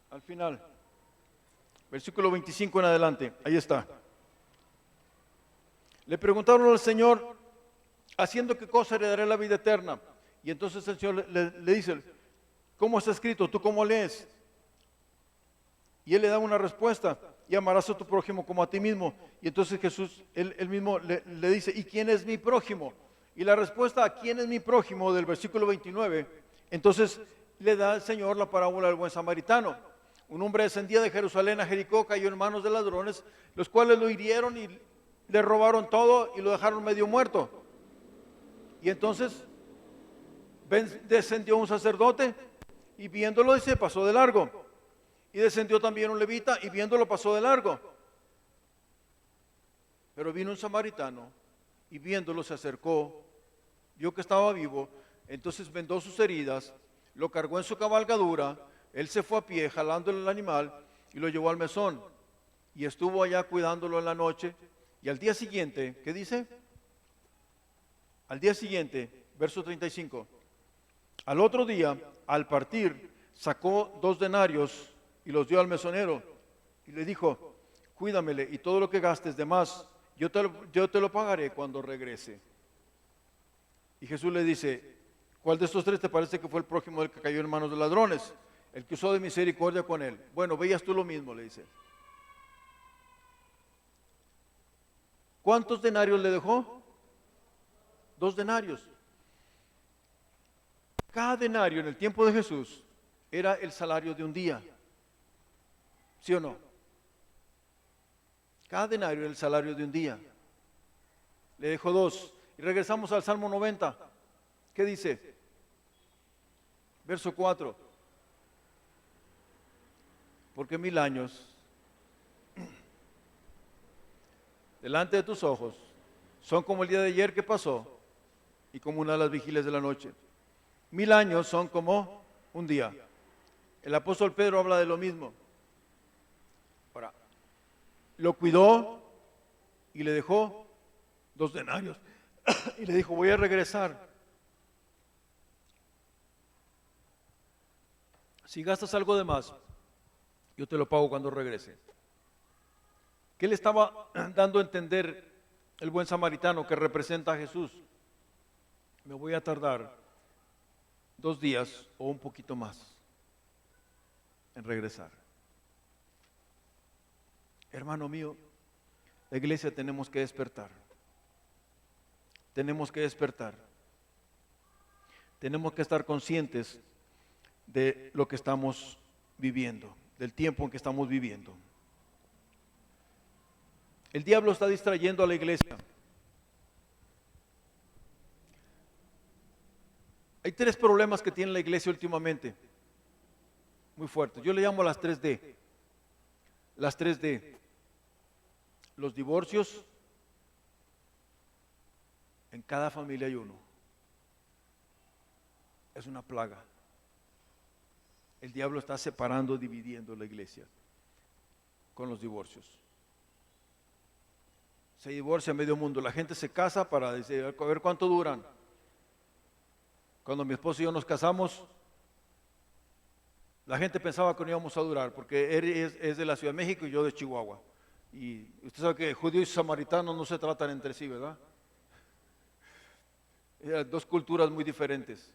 Al final, versículo 25 en adelante, ahí está. Le preguntaron al Señor, ¿haciendo qué cosa heredaré la vida eterna? Y entonces el Señor le dice, ¿cómo está escrito? ¿Tú cómo lees? Y él le da una respuesta, y amarás a tu prójimo como a ti mismo. Y entonces Jesús, él mismo le dice, ¿y quién es mi prójimo? Y la respuesta a quién es mi prójimo del versículo 29, entonces le da el Señor la parábola del buen samaritano. Un hombre descendía de Jerusalén a Jericó, cayó en manos de ladrones, los cuales lo hirieron y le robaron todo y lo dejaron medio muerto. Y entonces descendió un sacerdote y viéndolo se pasó de largo. Y descendió también un levita y viéndolo pasó de largo. Pero vino un samaritano y viéndolo se acercó, vio que estaba vivo, entonces vendó sus heridas, lo cargó en su cabalgadura, él se fue a pie jalándole el animal y lo llevó al mesón. Y estuvo allá cuidándolo en la noche. Y al día siguiente, ¿qué dice? Al día siguiente, verso 35. Al otro día, al partir, sacó 2 denarios y los dio al mesonero. Y le dijo, cuídamele y todo lo que gastes de más, yo te lo pagaré cuando regrese. Y Jesús le dice, ¿cuál de estos 3 te parece que fue el prójimo del que cayó en manos de ladrones? El que usó de misericordia con él. Bueno, veías tú lo mismo, le dice. ¿Cuántos denarios le dejó? 2 denarios. Cada denario en el tiempo de Jesús era el salario de un día. ¿Sí o no? Cada denario era el salario de un día. Le dejó 2. Y regresamos al Salmo 90. ¿Qué dice? Verso 4. Porque 1000 años delante de tus ojos son como el día de ayer que pasó y como una de las vigilias de la noche. 1000 años son como un día. El apóstol Pedro habla de lo mismo. Ahora, lo cuidó y le dejó 2 denarios y le dijo, voy a regresar. Si gastas algo de más, yo te lo pago cuando regrese. ¿Qué le estaba dando a entender el buen samaritano que representa a Jesús? Me voy a tardar 2 días o un poquito más en regresar. Hermano mío, la iglesia tenemos que despertar. Tenemos que despertar. Tenemos que estar conscientes de lo que estamos viviendo, del tiempo en que estamos viviendo. El diablo está distrayendo a la iglesia. Hay 3 problemas que tiene la iglesia últimamente, muy fuertes. Yo le llamo las 3D. Las 3D. Los divorcios, en cada familia hay uno. Es una plaga. El diablo está separando, dividiendo la iglesia con los divorcios. Se divorcia medio mundo. La gente se casa para decir, a ver cuánto duran. Cuando mi esposo y yo nos casamos, la gente pensaba que no íbamos a durar, porque él es de la Ciudad de México y yo de Chihuahua. Y usted sabe que judíos y samaritanos no se tratan entre sí, ¿verdad? Eran 2 culturas muy diferentes.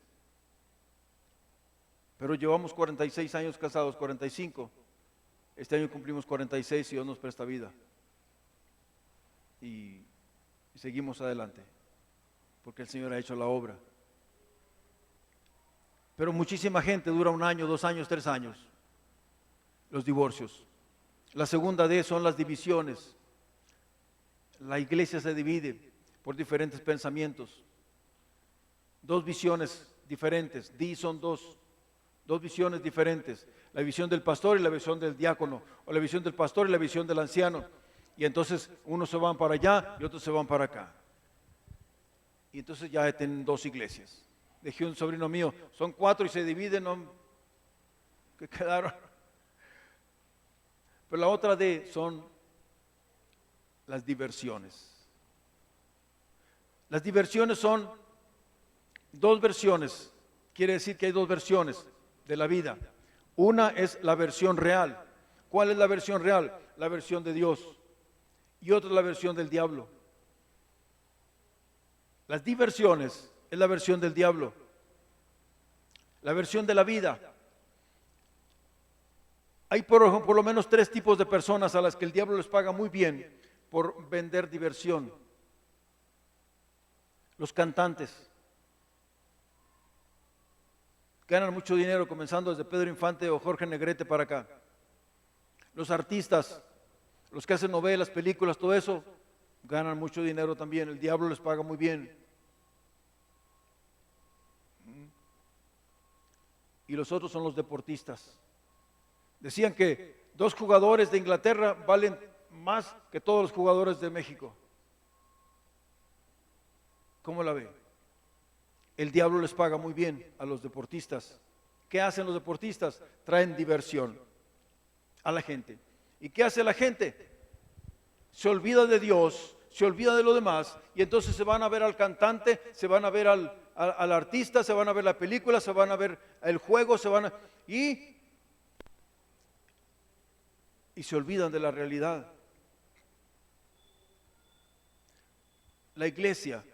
pero llevamos 46 años casados, 45. Este año cumplimos 46 y Dios nos presta vida. Y seguimos adelante, porque el Señor ha hecho la obra. Pero muchísima gente dura 1 año, 2 años, 3 años, los divorcios. La segunda D son las divisiones. La iglesia se divide por diferentes pensamientos. 2 visiones diferentes. Son dos visiones diferentes. La visión del pastor y la visión del diácono. O la visión del pastor y la visión del anciano. Y entonces unos se van para allá y otros se van para acá. Y entonces ya tienen 2 iglesias. Dejé un sobrino mío, son 4 y se dividen, ¿no? Que quedaron. Pero la otra D son las diversiones. Las diversiones son 2 versiones. Quiere decir que hay 2 versiones de la vida. Una es la versión real. ¿Cuál es la versión real? La versión de Dios. Y otra es la versión del diablo. Las diversiones es la versión del diablo. La versión de la vida. Hay por lo menos 3 tipos de personas a las que el diablo les paga muy bien por vender diversión. Los cantantes. Ganan mucho dinero, comenzando desde Pedro Infante o Jorge Negrete para acá. Los artistas, los que hacen novelas, películas, todo eso, ganan mucho dinero también. El diablo les paga muy bien. Y los otros son los deportistas. Decían que 2 jugadores de Inglaterra valen más que todos los jugadores de México. ¿Cómo la ve? El diablo les paga muy bien a los deportistas. ¿Qué hacen los deportistas? Traen diversión a la gente. ¿Y qué hace la gente? Se olvida de Dios, se olvida de lo demás, y entonces se van a ver al cantante, se van a ver al artista, se van a ver la película, se van a ver el juego, y se olvidan de la realidad. La iglesia,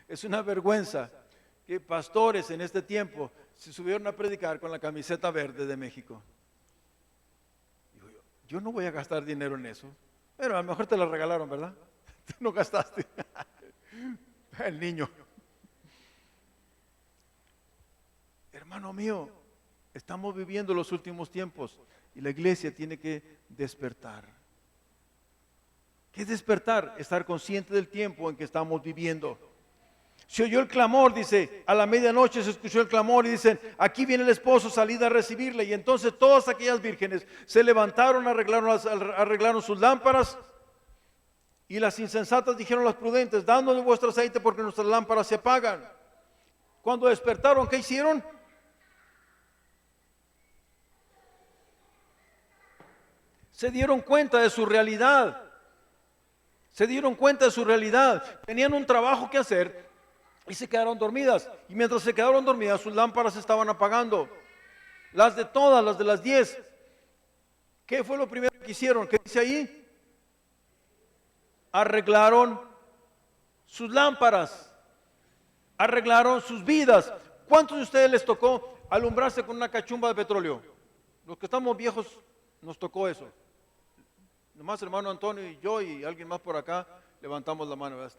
es una vergüenza que pastores en este tiempo se subieron a predicar con la camiseta verde de México. Digo yo no voy a gastar dinero en eso, pero a lo mejor te la regalaron, ¿verdad? Tú no gastaste. El niño. Hermano mío, estamos viviendo los últimos tiempos y la iglesia tiene que despertar. ¿Qué es despertar? Estar consciente del tiempo en que estamos viviendo. Se oyó el clamor, dice, a la medianoche se escuchó el clamor y dicen, aquí viene el esposo, salid a recibirle. Y entonces todas aquellas vírgenes se levantaron, arreglaron sus lámparas. Y las insensatas dijeron a las prudentes, dadnos de vuestro aceite porque nuestras lámparas se apagan. Cuando despertaron, ¿qué hicieron? Se dieron cuenta de su realidad. Se dieron cuenta de su realidad. Tenían un trabajo que hacer y se quedaron dormidas. Y mientras se quedaron dormidas, sus lámparas se estaban apagando. Las de todas, las de las 10. ¿Qué fue lo primero que hicieron? ¿Qué dice ahí? Arreglaron sus lámparas, arreglaron sus vidas. ¿Cuántos de ustedes les tocó alumbrarse con una cachumba de petróleo? Los que estamos viejos nos tocó eso. Nomás hermano Antonio y yo y alguien más por acá levantamos la mano. ¿Verdad?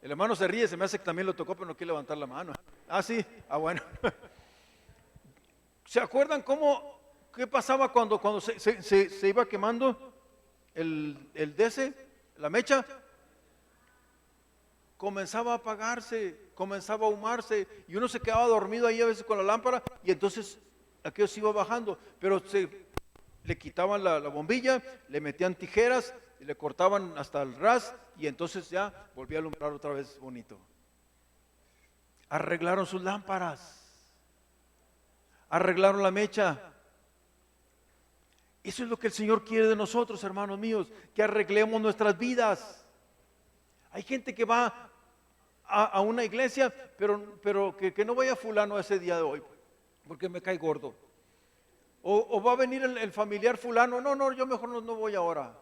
El hermano se ríe, se me hace que también lo tocó, pero no quiere levantar la mano. Ah, sí, bueno. ¿Se acuerdan qué pasaba cuando se iba quemando el DC? La mecha comenzaba a apagarse, comenzaba a ahumarse y uno se quedaba dormido ahí a veces con la lámpara y entonces aquello se iba bajando, pero le quitaban la bombilla, le metían tijeras y le cortaban hasta el ras y entonces ya volvía a alumbrar otra vez bonito. Arreglaron sus lámparas, arreglaron la mecha. Eso es lo que el Señor quiere de nosotros, hermanos míos, que arreglemos nuestras vidas. Hay gente que va a una iglesia, pero que no vaya fulano ese día de hoy, porque me cae gordo. O va a venir el familiar fulano, no, yo mejor no voy ahora.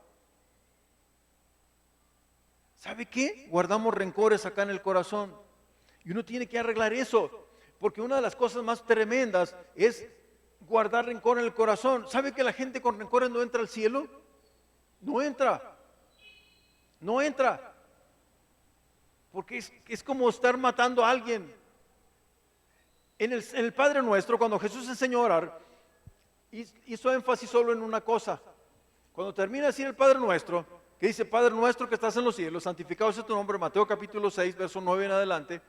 ¿Sabe qué? Guardamos rencores acá en el corazón. Y uno tiene que arreglar eso. Porque una de las cosas más tremendas es guardar rencor en el corazón. ¿Sabe que la gente con rencores no entra al cielo? No entra. No entra. Porque es como estar matando a alguien. En el Padre Nuestro, cuando Jesús enseñó a orar, hizo énfasis solo en una cosa. Cuando termina de decir el Padre Nuestro, que dice: Padre nuestro que estás en los cielos, santificado sea tu nombre, Mateo capítulo 6, verso 9 en adelante.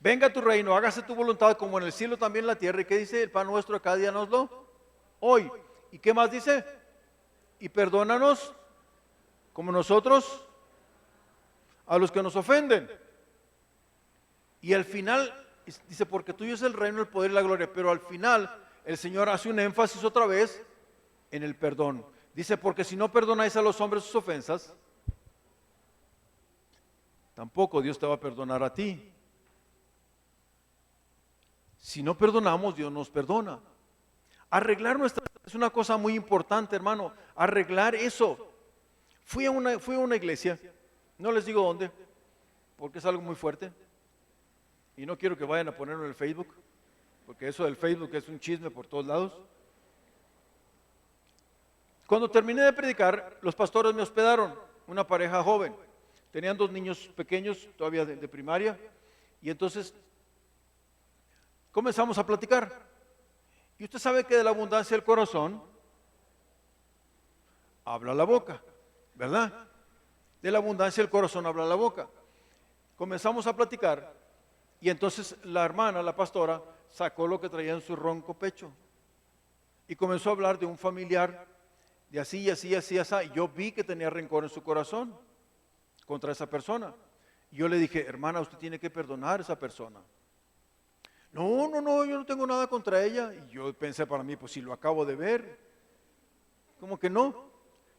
Venga tu reino, hágase tu voluntad como en el cielo también en la tierra. ¿Y qué dice? El pan nuestro cada día noslo hoy. ¿Y qué más dice? Y perdónanos como nosotros a los que nos ofenden. Y al final dice: porque tuyo es el reino, el poder y la gloria. Pero al final el Señor hace un énfasis otra vez en el perdón. Dice: porque si no perdonáis a los hombres sus ofensas, tampoco Dios te va a perdonar a ti. Si no perdonamos, Dios nos perdona. Arreglar es una cosa muy importante, hermano. Arreglar eso. Fui a una iglesia, no les digo dónde, porque es algo muy fuerte. Y no quiero que vayan a ponerlo en el Facebook, porque eso del Facebook es un chisme por todos lados. Cuando terminé de predicar, los pastores me hospedaron, una pareja joven. Tenían 2 niños pequeños, todavía de primaria, y entonces comenzamos a platicar. Y usted sabe que de la abundancia del corazón habla la boca, ¿verdad? De la abundancia del corazón habla la boca. Comenzamos a platicar y entonces la hermana, la pastora, sacó lo que traía en su ronco pecho y comenzó a hablar de un familiar de así, así, así, así. Y yo vi que tenía rencor en su corazón contra esa persona. Y yo le dije: hermana, usted tiene que perdonar a esa persona. No, yo no tengo nada contra ella. Y yo pensé para mí: pues si lo acabo de ver, ¿cómo que no?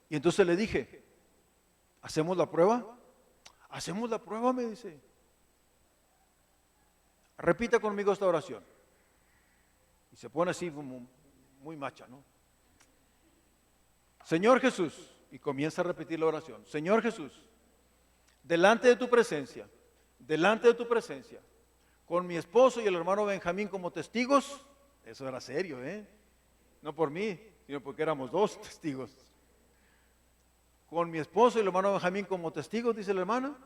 Y entonces le dije: ¿hacemos la prueba? Hacemos la prueba, me dice. Repita conmigo esta oración. Y se pone así como muy macha, ¿no? Señor Jesús, y comienza a repetir la oración. Señor Jesús, delante de tu presencia, con mi esposo y el hermano Benjamín como testigos. Eso era serio, no por mí, sino porque éramos 2 testigos. Con mi esposo y el hermano Benjamín como testigos, dice la hermana,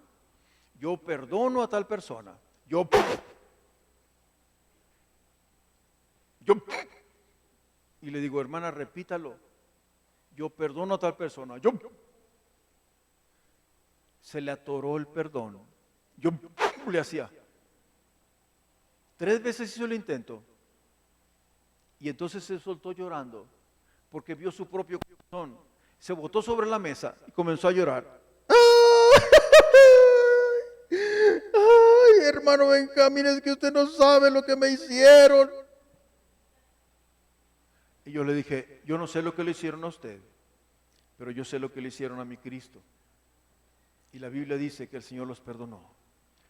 yo perdono a tal persona. Yo y le digo: hermana, repítalo. Yo perdono a tal persona. Se le atoró el perdón. Yo le hacía. 3 veces hizo el intento. Y entonces se soltó llorando, porque vio su propio corazón. Se botó sobre la mesa y comenzó a llorar. Ay, hermano Benjamín, es que usted no sabe lo que me hicieron. Y yo le dije: yo no sé lo que le hicieron a usted, pero yo sé lo que le hicieron a mi Cristo. Y la Biblia dice que el Señor los perdonó.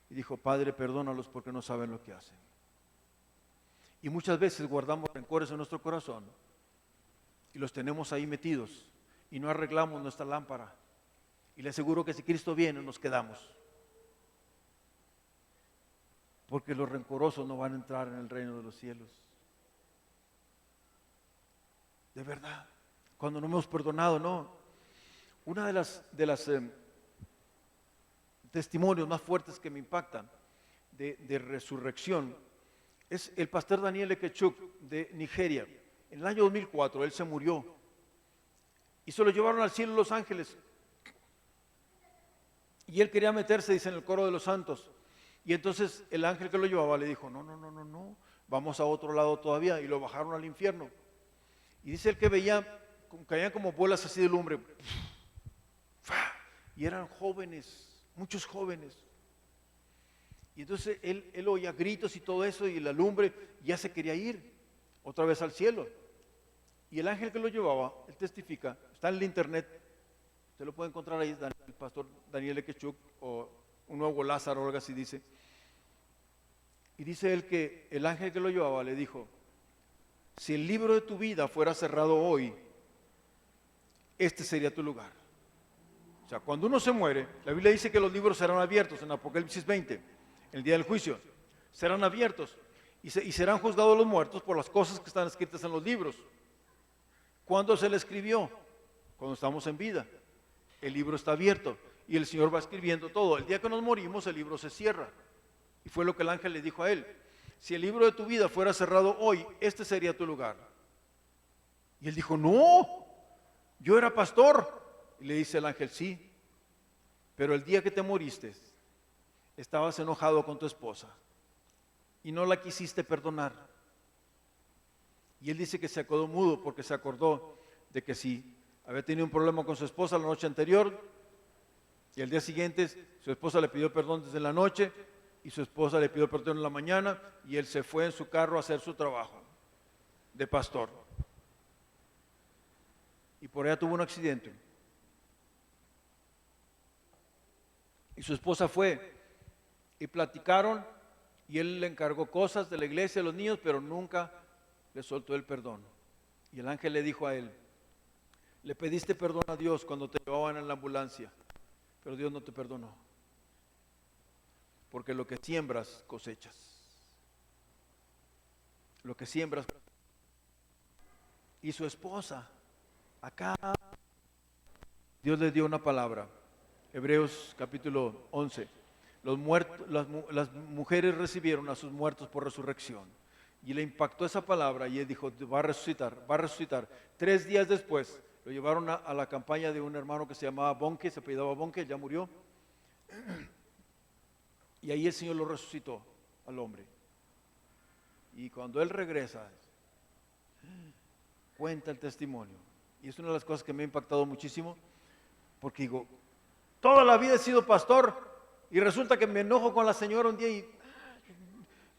Y dijo: Padre, perdónalos porque no saben lo que hacen. Y muchas veces guardamos rencores en nuestro corazón y los tenemos ahí metidos y no arreglamos nuestra lámpara. Y le aseguro que si Cristo viene, nos quedamos. Porque los rencorosos no van a entrar en el reino de los cielos. De verdad, cuando no hemos perdonado, no. Una de las testimonios más fuertes que me impactan de resurrección es el pastor Daniel Ekechuk de Nigeria. En el año 2004 él se murió y se lo llevaron al cielo Los Ángeles. Y él quería meterse, dice, en el coro de los santos. Y entonces el ángel que lo llevaba le dijo: no, vamos a otro lado todavía. Y lo bajaron al infierno. Y dice él que caían como bolas así de lumbre. Y eran jóvenes, muchos jóvenes. Y entonces él oía gritos y todo eso, y la lumbre ya se quería ir otra vez al cielo. Y el ángel que lo llevaba, él testifica, está en el internet, usted lo puede encontrar ahí, el pastor Daniel Ekechuk, o un nuevo Lázaro, o algo así dice. Y dice él que el ángel que lo llevaba le dijo: si el libro de tu vida fuera cerrado hoy, este sería tu lugar. O sea, cuando uno se muere, la Biblia dice que los libros serán abiertos en Apocalipsis 20, el día del juicio, serán abiertos. y serán juzgados los muertos por las cosas que están escritas en los libros. ¿Cuándo se le escribió? Cuando estamos en vida. El libro está abierto y el Señor va escribiendo todo. El día que nos morimos, el libro se cierra. Y fue lo que el ángel le dijo a él: si el libro de tu vida fuera cerrado hoy, este sería tu lugar. Y él dijo: no, yo era pastor. Y le dice el ángel: sí, pero el día que te moriste, estabas enojado con tu esposa y no la quisiste perdonar. Y él dice que se quedó mudo porque se acordó de que sí, había tenido un problema con su esposa la noche anterior, y al día siguiente su esposa le pidió perdón desde la noche, y su esposa le pidió perdón en la mañana, y él se fue en su carro a hacer su trabajo de pastor. Y por allá tuvo un accidente. Y su esposa fue y platicaron, y él le encargó cosas de la iglesia, de los niños, pero nunca le soltó el perdón. Y el ángel le dijo a él: le pediste perdón a Dios cuando te llevaban en la ambulancia, pero Dios no te perdonó, porque lo que siembras cosechas. Lo que siembras. Y su esposa, acá, Dios le dio una palabra. Hebreos capítulo 11. Las mujeres recibieron a sus muertos por resurrección. Y le impactó esa palabra y él dijo: va a resucitar, va a resucitar. 3 días después lo llevaron a la campaña de un hermano que se llamaba Bonke, se apellidaba Bonke, ya murió. Y ahí el Señor lo resucitó al hombre. Y cuando él regresa, cuenta el testimonio. Y es una de las cosas que me ha impactado muchísimo, porque digo, toda la vida he sido pastor y resulta que me enojo con la señora un día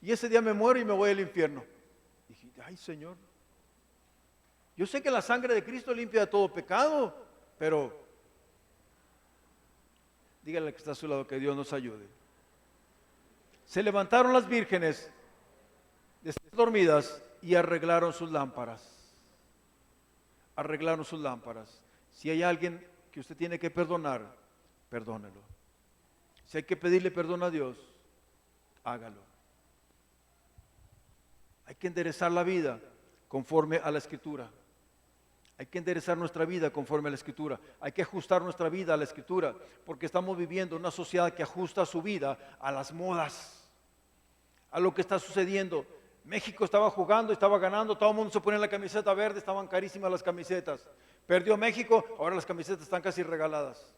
y ese día me muero y me voy al infierno. Y dije: ay, Señor, yo sé que la sangre de Cristo limpia de todo pecado, pero dígale al que está a su lado que Dios nos ayude. Se levantaron las vírgenes dormidas y arreglaron sus lámparas. Arreglaron sus lámparas. Si hay alguien que usted tiene que perdonar, perdónelo. Si hay que pedirle perdón a Dios, hágalo. Hay que enderezar la vida conforme a la Escritura. Hay que enderezar nuestra vida conforme a la Escritura. Hay que ajustar nuestra vida a la Escritura, porque estamos viviendo en una sociedad que ajusta su vida a las modas, a lo que está sucediendo. México estaba jugando, estaba ganando, todo el mundo se ponía la camiseta verde, estaban carísimas las camisetas. Perdió México, ahora las camisetas están casi regaladas.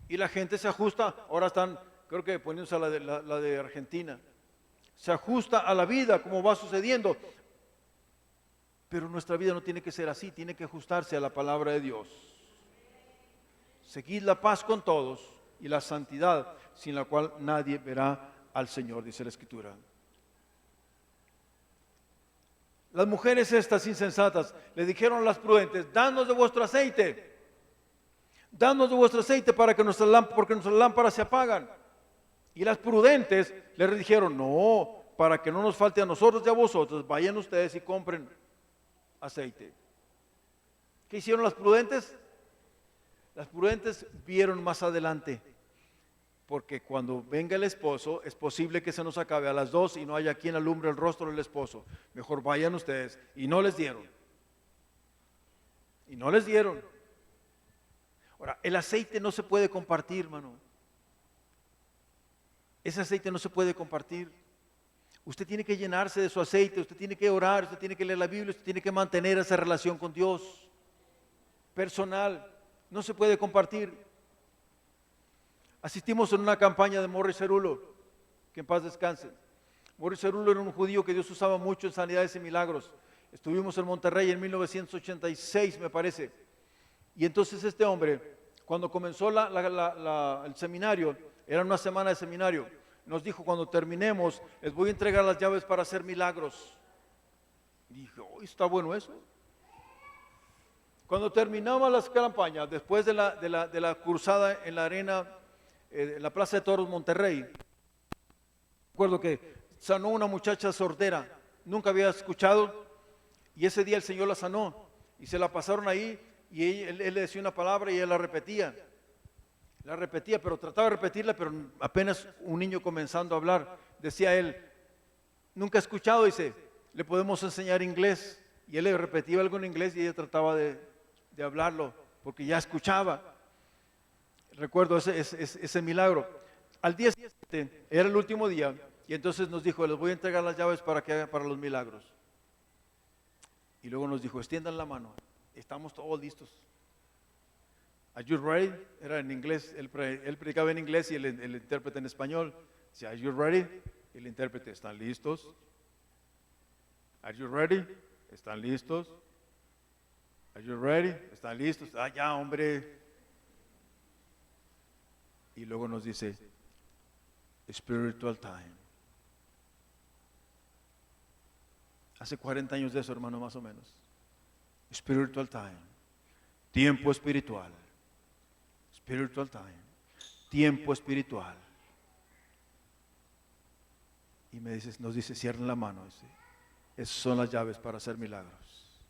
Y la gente se ajusta, ahora están, creo que poniéndose la de Argentina. Se ajusta a la vida como va sucediendo. Pero nuestra vida no tiene que ser así, tiene que ajustarse a la palabra de Dios. Seguid la paz con todos y la santidad, sin la cual nadie verá al Señor, dice la Escritura. Las mujeres estas insensatas le dijeron a las prudentes: danos de vuestro aceite. Danos de vuestro aceite para que porque nuestras lámparas se apagan. Y las prudentes le dijeron: no, para que no nos falte a nosotros y a vosotros, vayan ustedes y compren aceite. ¿Qué hicieron las prudentes? Las prudentes vieron más adelante, porque cuando venga el esposo es posible que se nos acabe a las 2 y no haya quien alumbre el rostro del esposo. Mejor vayan ustedes. Y no les dieron. Y no les dieron. Ahora, el aceite no se puede compartir, hermano. Ese aceite no se puede compartir. Usted tiene que llenarse de su aceite, usted tiene que orar, usted tiene que leer la Biblia, usted tiene que mantener esa relación con Dios personal. No se puede compartir. Asistimos en una campaña de Morris Cerulo, que en paz descanse. Morris Cerulo era un judío que Dios usaba mucho en sanidades y milagros. Estuvimos en Monterrey en 1986, me parece. Y entonces este hombre, cuando comenzó el seminario, era una semana de seminario, nos dijo: cuando terminemos, les voy a entregar las llaves para hacer milagros. Y dije: oh, está bueno eso. Cuando terminamos las campañas, después de la cruzada en la arena, en la Plaza de Toros Monterrey, recuerdo que sanó una muchacha sordera, nunca había escuchado, y ese día el Señor la sanó, y se la pasaron ahí, y él le decía una palabra y ella la repetía, pero trataba de repetirla, pero apenas un niño comenzando a hablar, decía él: nunca ha escuchado, dice, le podemos enseñar inglés. Y él le repetía algo en inglés y ella trataba de hablarlo, porque ya escuchaba. Recuerdo ese milagro. Al día siguiente, era el último día, y entonces nos dijo, les voy a entregar las llaves para que hagan para los milagros. Y luego nos dijo, extiendan la mano, estamos todos listos. Are you ready? Era en inglés, él predicaba en inglés y el intérprete en español. Dice, are you ready? Y el intérprete, ¿están listos? Are you ready? ¿Están listos? Are you ready? ¿Están listos? Ah, ya, hombre. Y luego nos dice, spiritual time. Hace 40 años de eso, hermano, más o menos. Spiritual time. Tiempo espiritual. Spiritual time. Tiempo espiritual. Y nos dice, cierren la mano. Dice, esas son las llaves para hacer milagros.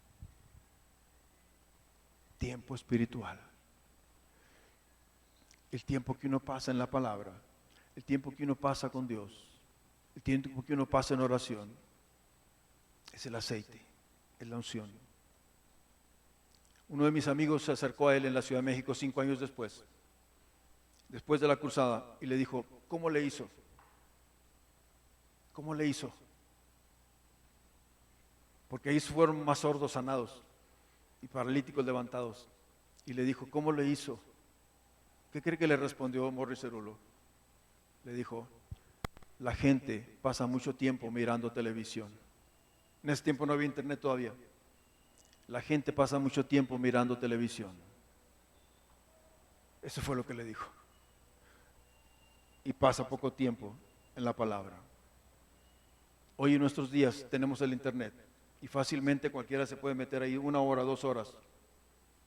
Tiempo espiritual. El tiempo que uno pasa en la palabra, el tiempo que uno pasa con Dios, el tiempo que uno pasa en oración, es el aceite, es la unción. Uno de mis amigos se acercó a él en la Ciudad de México 5 años después de la cruzada, y le dijo, ¿cómo le hizo? ¿Cómo le hizo? Porque ahí fueron más sordos sanados y paralíticos levantados. Y le dijo, ¿cómo le hizo? ¿Qué cree que le respondió Morris Cerulo? Le dijo, la gente pasa mucho tiempo mirando televisión. En ese tiempo no había internet todavía. La gente pasa mucho tiempo mirando televisión. Eso fue lo que le dijo. Y pasa poco tiempo en la palabra. Hoy en nuestros días tenemos el internet y fácilmente cualquiera se puede meter ahí 1 hora, 2 horas.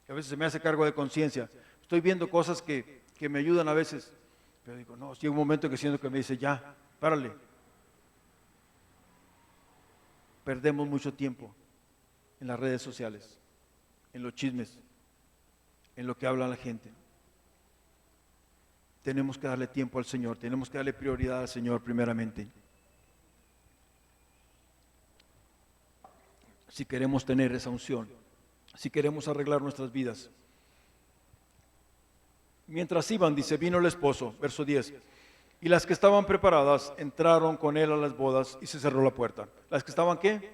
A veces se me hace cargo de conciencia. Estoy viendo cosas que me ayudan a veces, pero digo, no, llega un momento que siento que me dice, ya, párale. Perdemos mucho tiempo en las redes sociales, en los chismes, en lo que habla la gente. Tenemos que darle tiempo al Señor, tenemos que darle prioridad al Señor primeramente. Si queremos tener esa unción, si queremos arreglar nuestras vidas. Mientras iban, dice, vino el esposo, verso 10, y las que estaban preparadas entraron con él a las bodas y se cerró la puerta. ¿Las que estaban qué?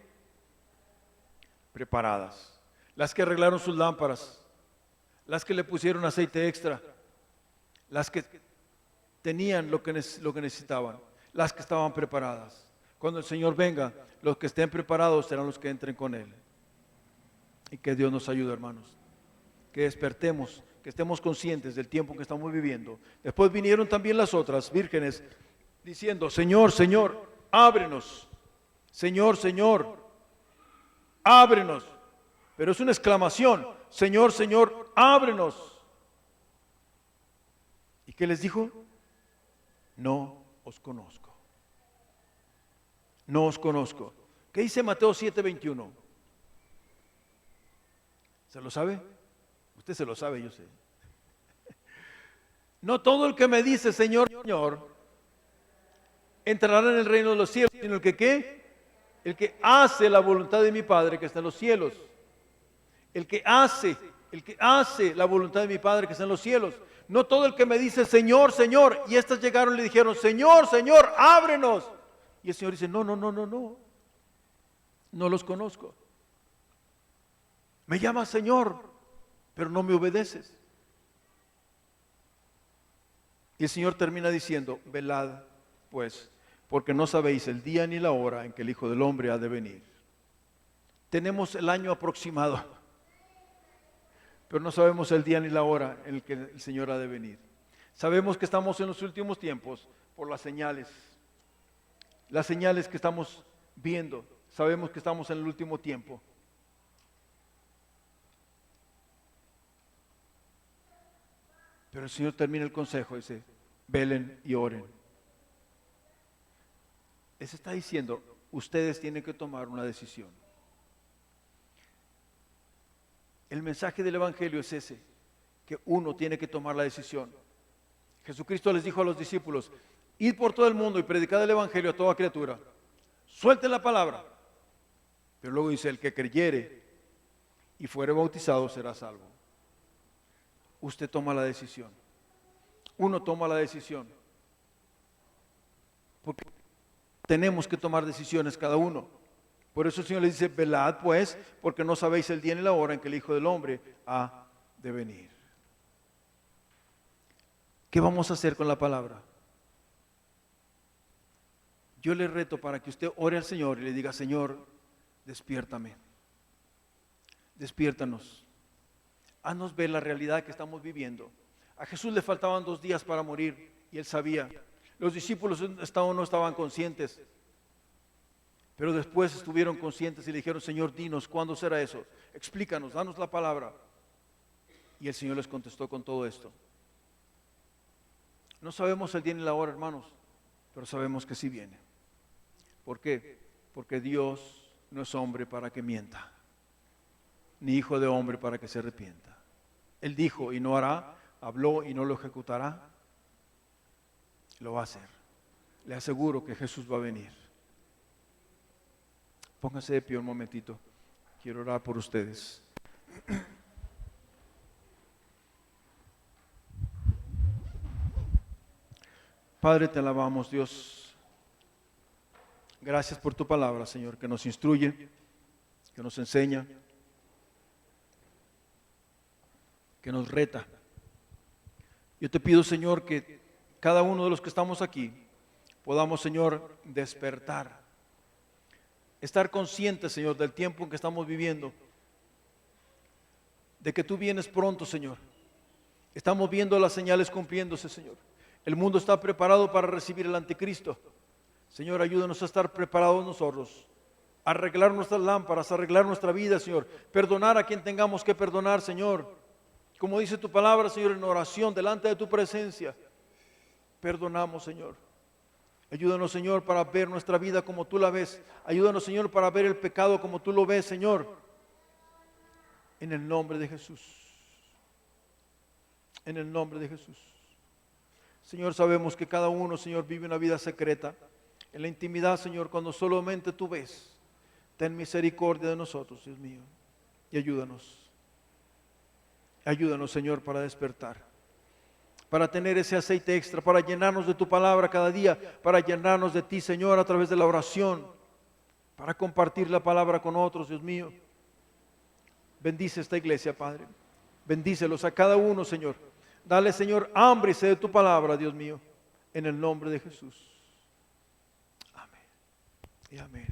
Preparadas. Las que arreglaron sus lámparas, las que le pusieron aceite extra, las que tenían lo que necesitaban, las que estaban preparadas. Cuando el Señor venga, los que estén preparados serán los que entren con Él. Y que Dios nos ayude, hermanos. Que despertemos, que estemos conscientes del tiempo que estamos viviendo. Después vinieron también las otras vírgenes diciendo, Señor, Señor, ábrenos. Señor, Señor, ábrenos. Pero es una exclamación, Señor, Señor, ábrenos. ¿Y qué les dijo? No os conozco. No os conozco. ¿Qué dice Mateo 7:21? ¿Se lo sabe? Usted se lo sabe, yo sé. No todo el que me dice Señor, Señor, entrará en el reino de los cielos, sino el que ¿qué? El que hace la voluntad de mi Padre que está en los cielos. El que hace la voluntad de mi Padre que está en los cielos. No todo el que me dice Señor, Señor, y estas llegaron y le dijeron, Señor, Señor, ábrenos. Y el Señor dice, no los conozco. Me llamas Señor, pero no me obedeces. Y el Señor termina diciendo, velad pues, porque no sabéis el día ni la hora en que el Hijo del Hombre ha de venir. Tenemos el año aproximado, pero no sabemos el día ni la hora en el que el Señor ha de venir. Sabemos que estamos en los últimos tiempos por las señales que estamos viendo. Sabemos que estamos en el último tiempo. Pero el Señor termina el consejo, dice, velen y oren. Él está diciendo, ustedes tienen que tomar una decisión. El mensaje del Evangelio es ese, que uno tiene que tomar la decisión. Jesucristo les dijo a los discípulos, id por todo el mundo y predicad el Evangelio a toda criatura. Suelten la palabra. Pero luego dice, el que creyere y fuere bautizado será salvo. Usted toma la decisión. Uno toma la decisión. Porque tenemos que tomar decisiones cada uno. Por eso el Señor le dice, velad pues, porque no sabéis el día ni la hora en que el Hijo del Hombre ha de venir. ¿Qué vamos a hacer con la palabra? Yo le reto para que usted ore al Señor y le diga, Señor, despiértame. Despiértanos. Haznos ver la realidad que estamos viviendo. A Jesús le faltaban 2 días para morir y Él sabía. Los discípulos no estaban conscientes, pero después estuvieron conscientes y le dijeron, Señor, dinos, ¿cuándo será eso? Explícanos, danos la palabra. Y el Señor les contestó con todo esto. No sabemos el día ni la hora, hermanos, pero sabemos que sí viene. ¿Por qué? Porque Dios no es hombre para que mienta, ni hijo de hombre para que se arrepienta. Él dijo y no hará, habló y no lo ejecutará, lo va a hacer. Le aseguro que Jesús va a venir. Póngase de pie un momentito, quiero orar por ustedes. Padre, te alabamos, Dios. Gracias por tu palabra, Señor, que nos instruye, que nos enseña, que nos reta. Yo te pido, Señor, que cada uno de los que estamos aquí podamos, Señor, despertar, estar conscientes, Señor, del tiempo en que estamos viviendo, de que tú vienes pronto, Señor. Estamos viendo las señales cumpliéndose, Señor. El mundo está preparado para recibir el anticristo. Señor, ayúdanos a estar preparados nosotros, a arreglar nuestras lámparas, a arreglar nuestra vida, Señor. Perdonar a quien tengamos que perdonar, Señor. Como dice tu palabra, Señor, en oración, delante de tu presencia. Perdonamos, Señor. Ayúdanos, Señor, para ver nuestra vida como tú la ves. Ayúdanos, Señor, para ver el pecado como tú lo ves, Señor. En el nombre de Jesús. En el nombre de Jesús. Señor, sabemos que cada uno, Señor, vive una vida secreta. En la intimidad, Señor, cuando solamente tú ves. Ten misericordia de nosotros, Dios mío. Y ayúdanos. Ayúdanos, Señor, para despertar. Para tener ese aceite extra, para llenarnos de tu palabra cada día, para llenarnos de ti, Señor, a través de la oración, para compartir la palabra con otros, Dios mío. Bendice esta iglesia, Padre. Bendícelos a cada uno, Señor. Dale, Señor, hambre y sed de tu palabra, Dios mío, en el nombre de Jesús. Amén y amén.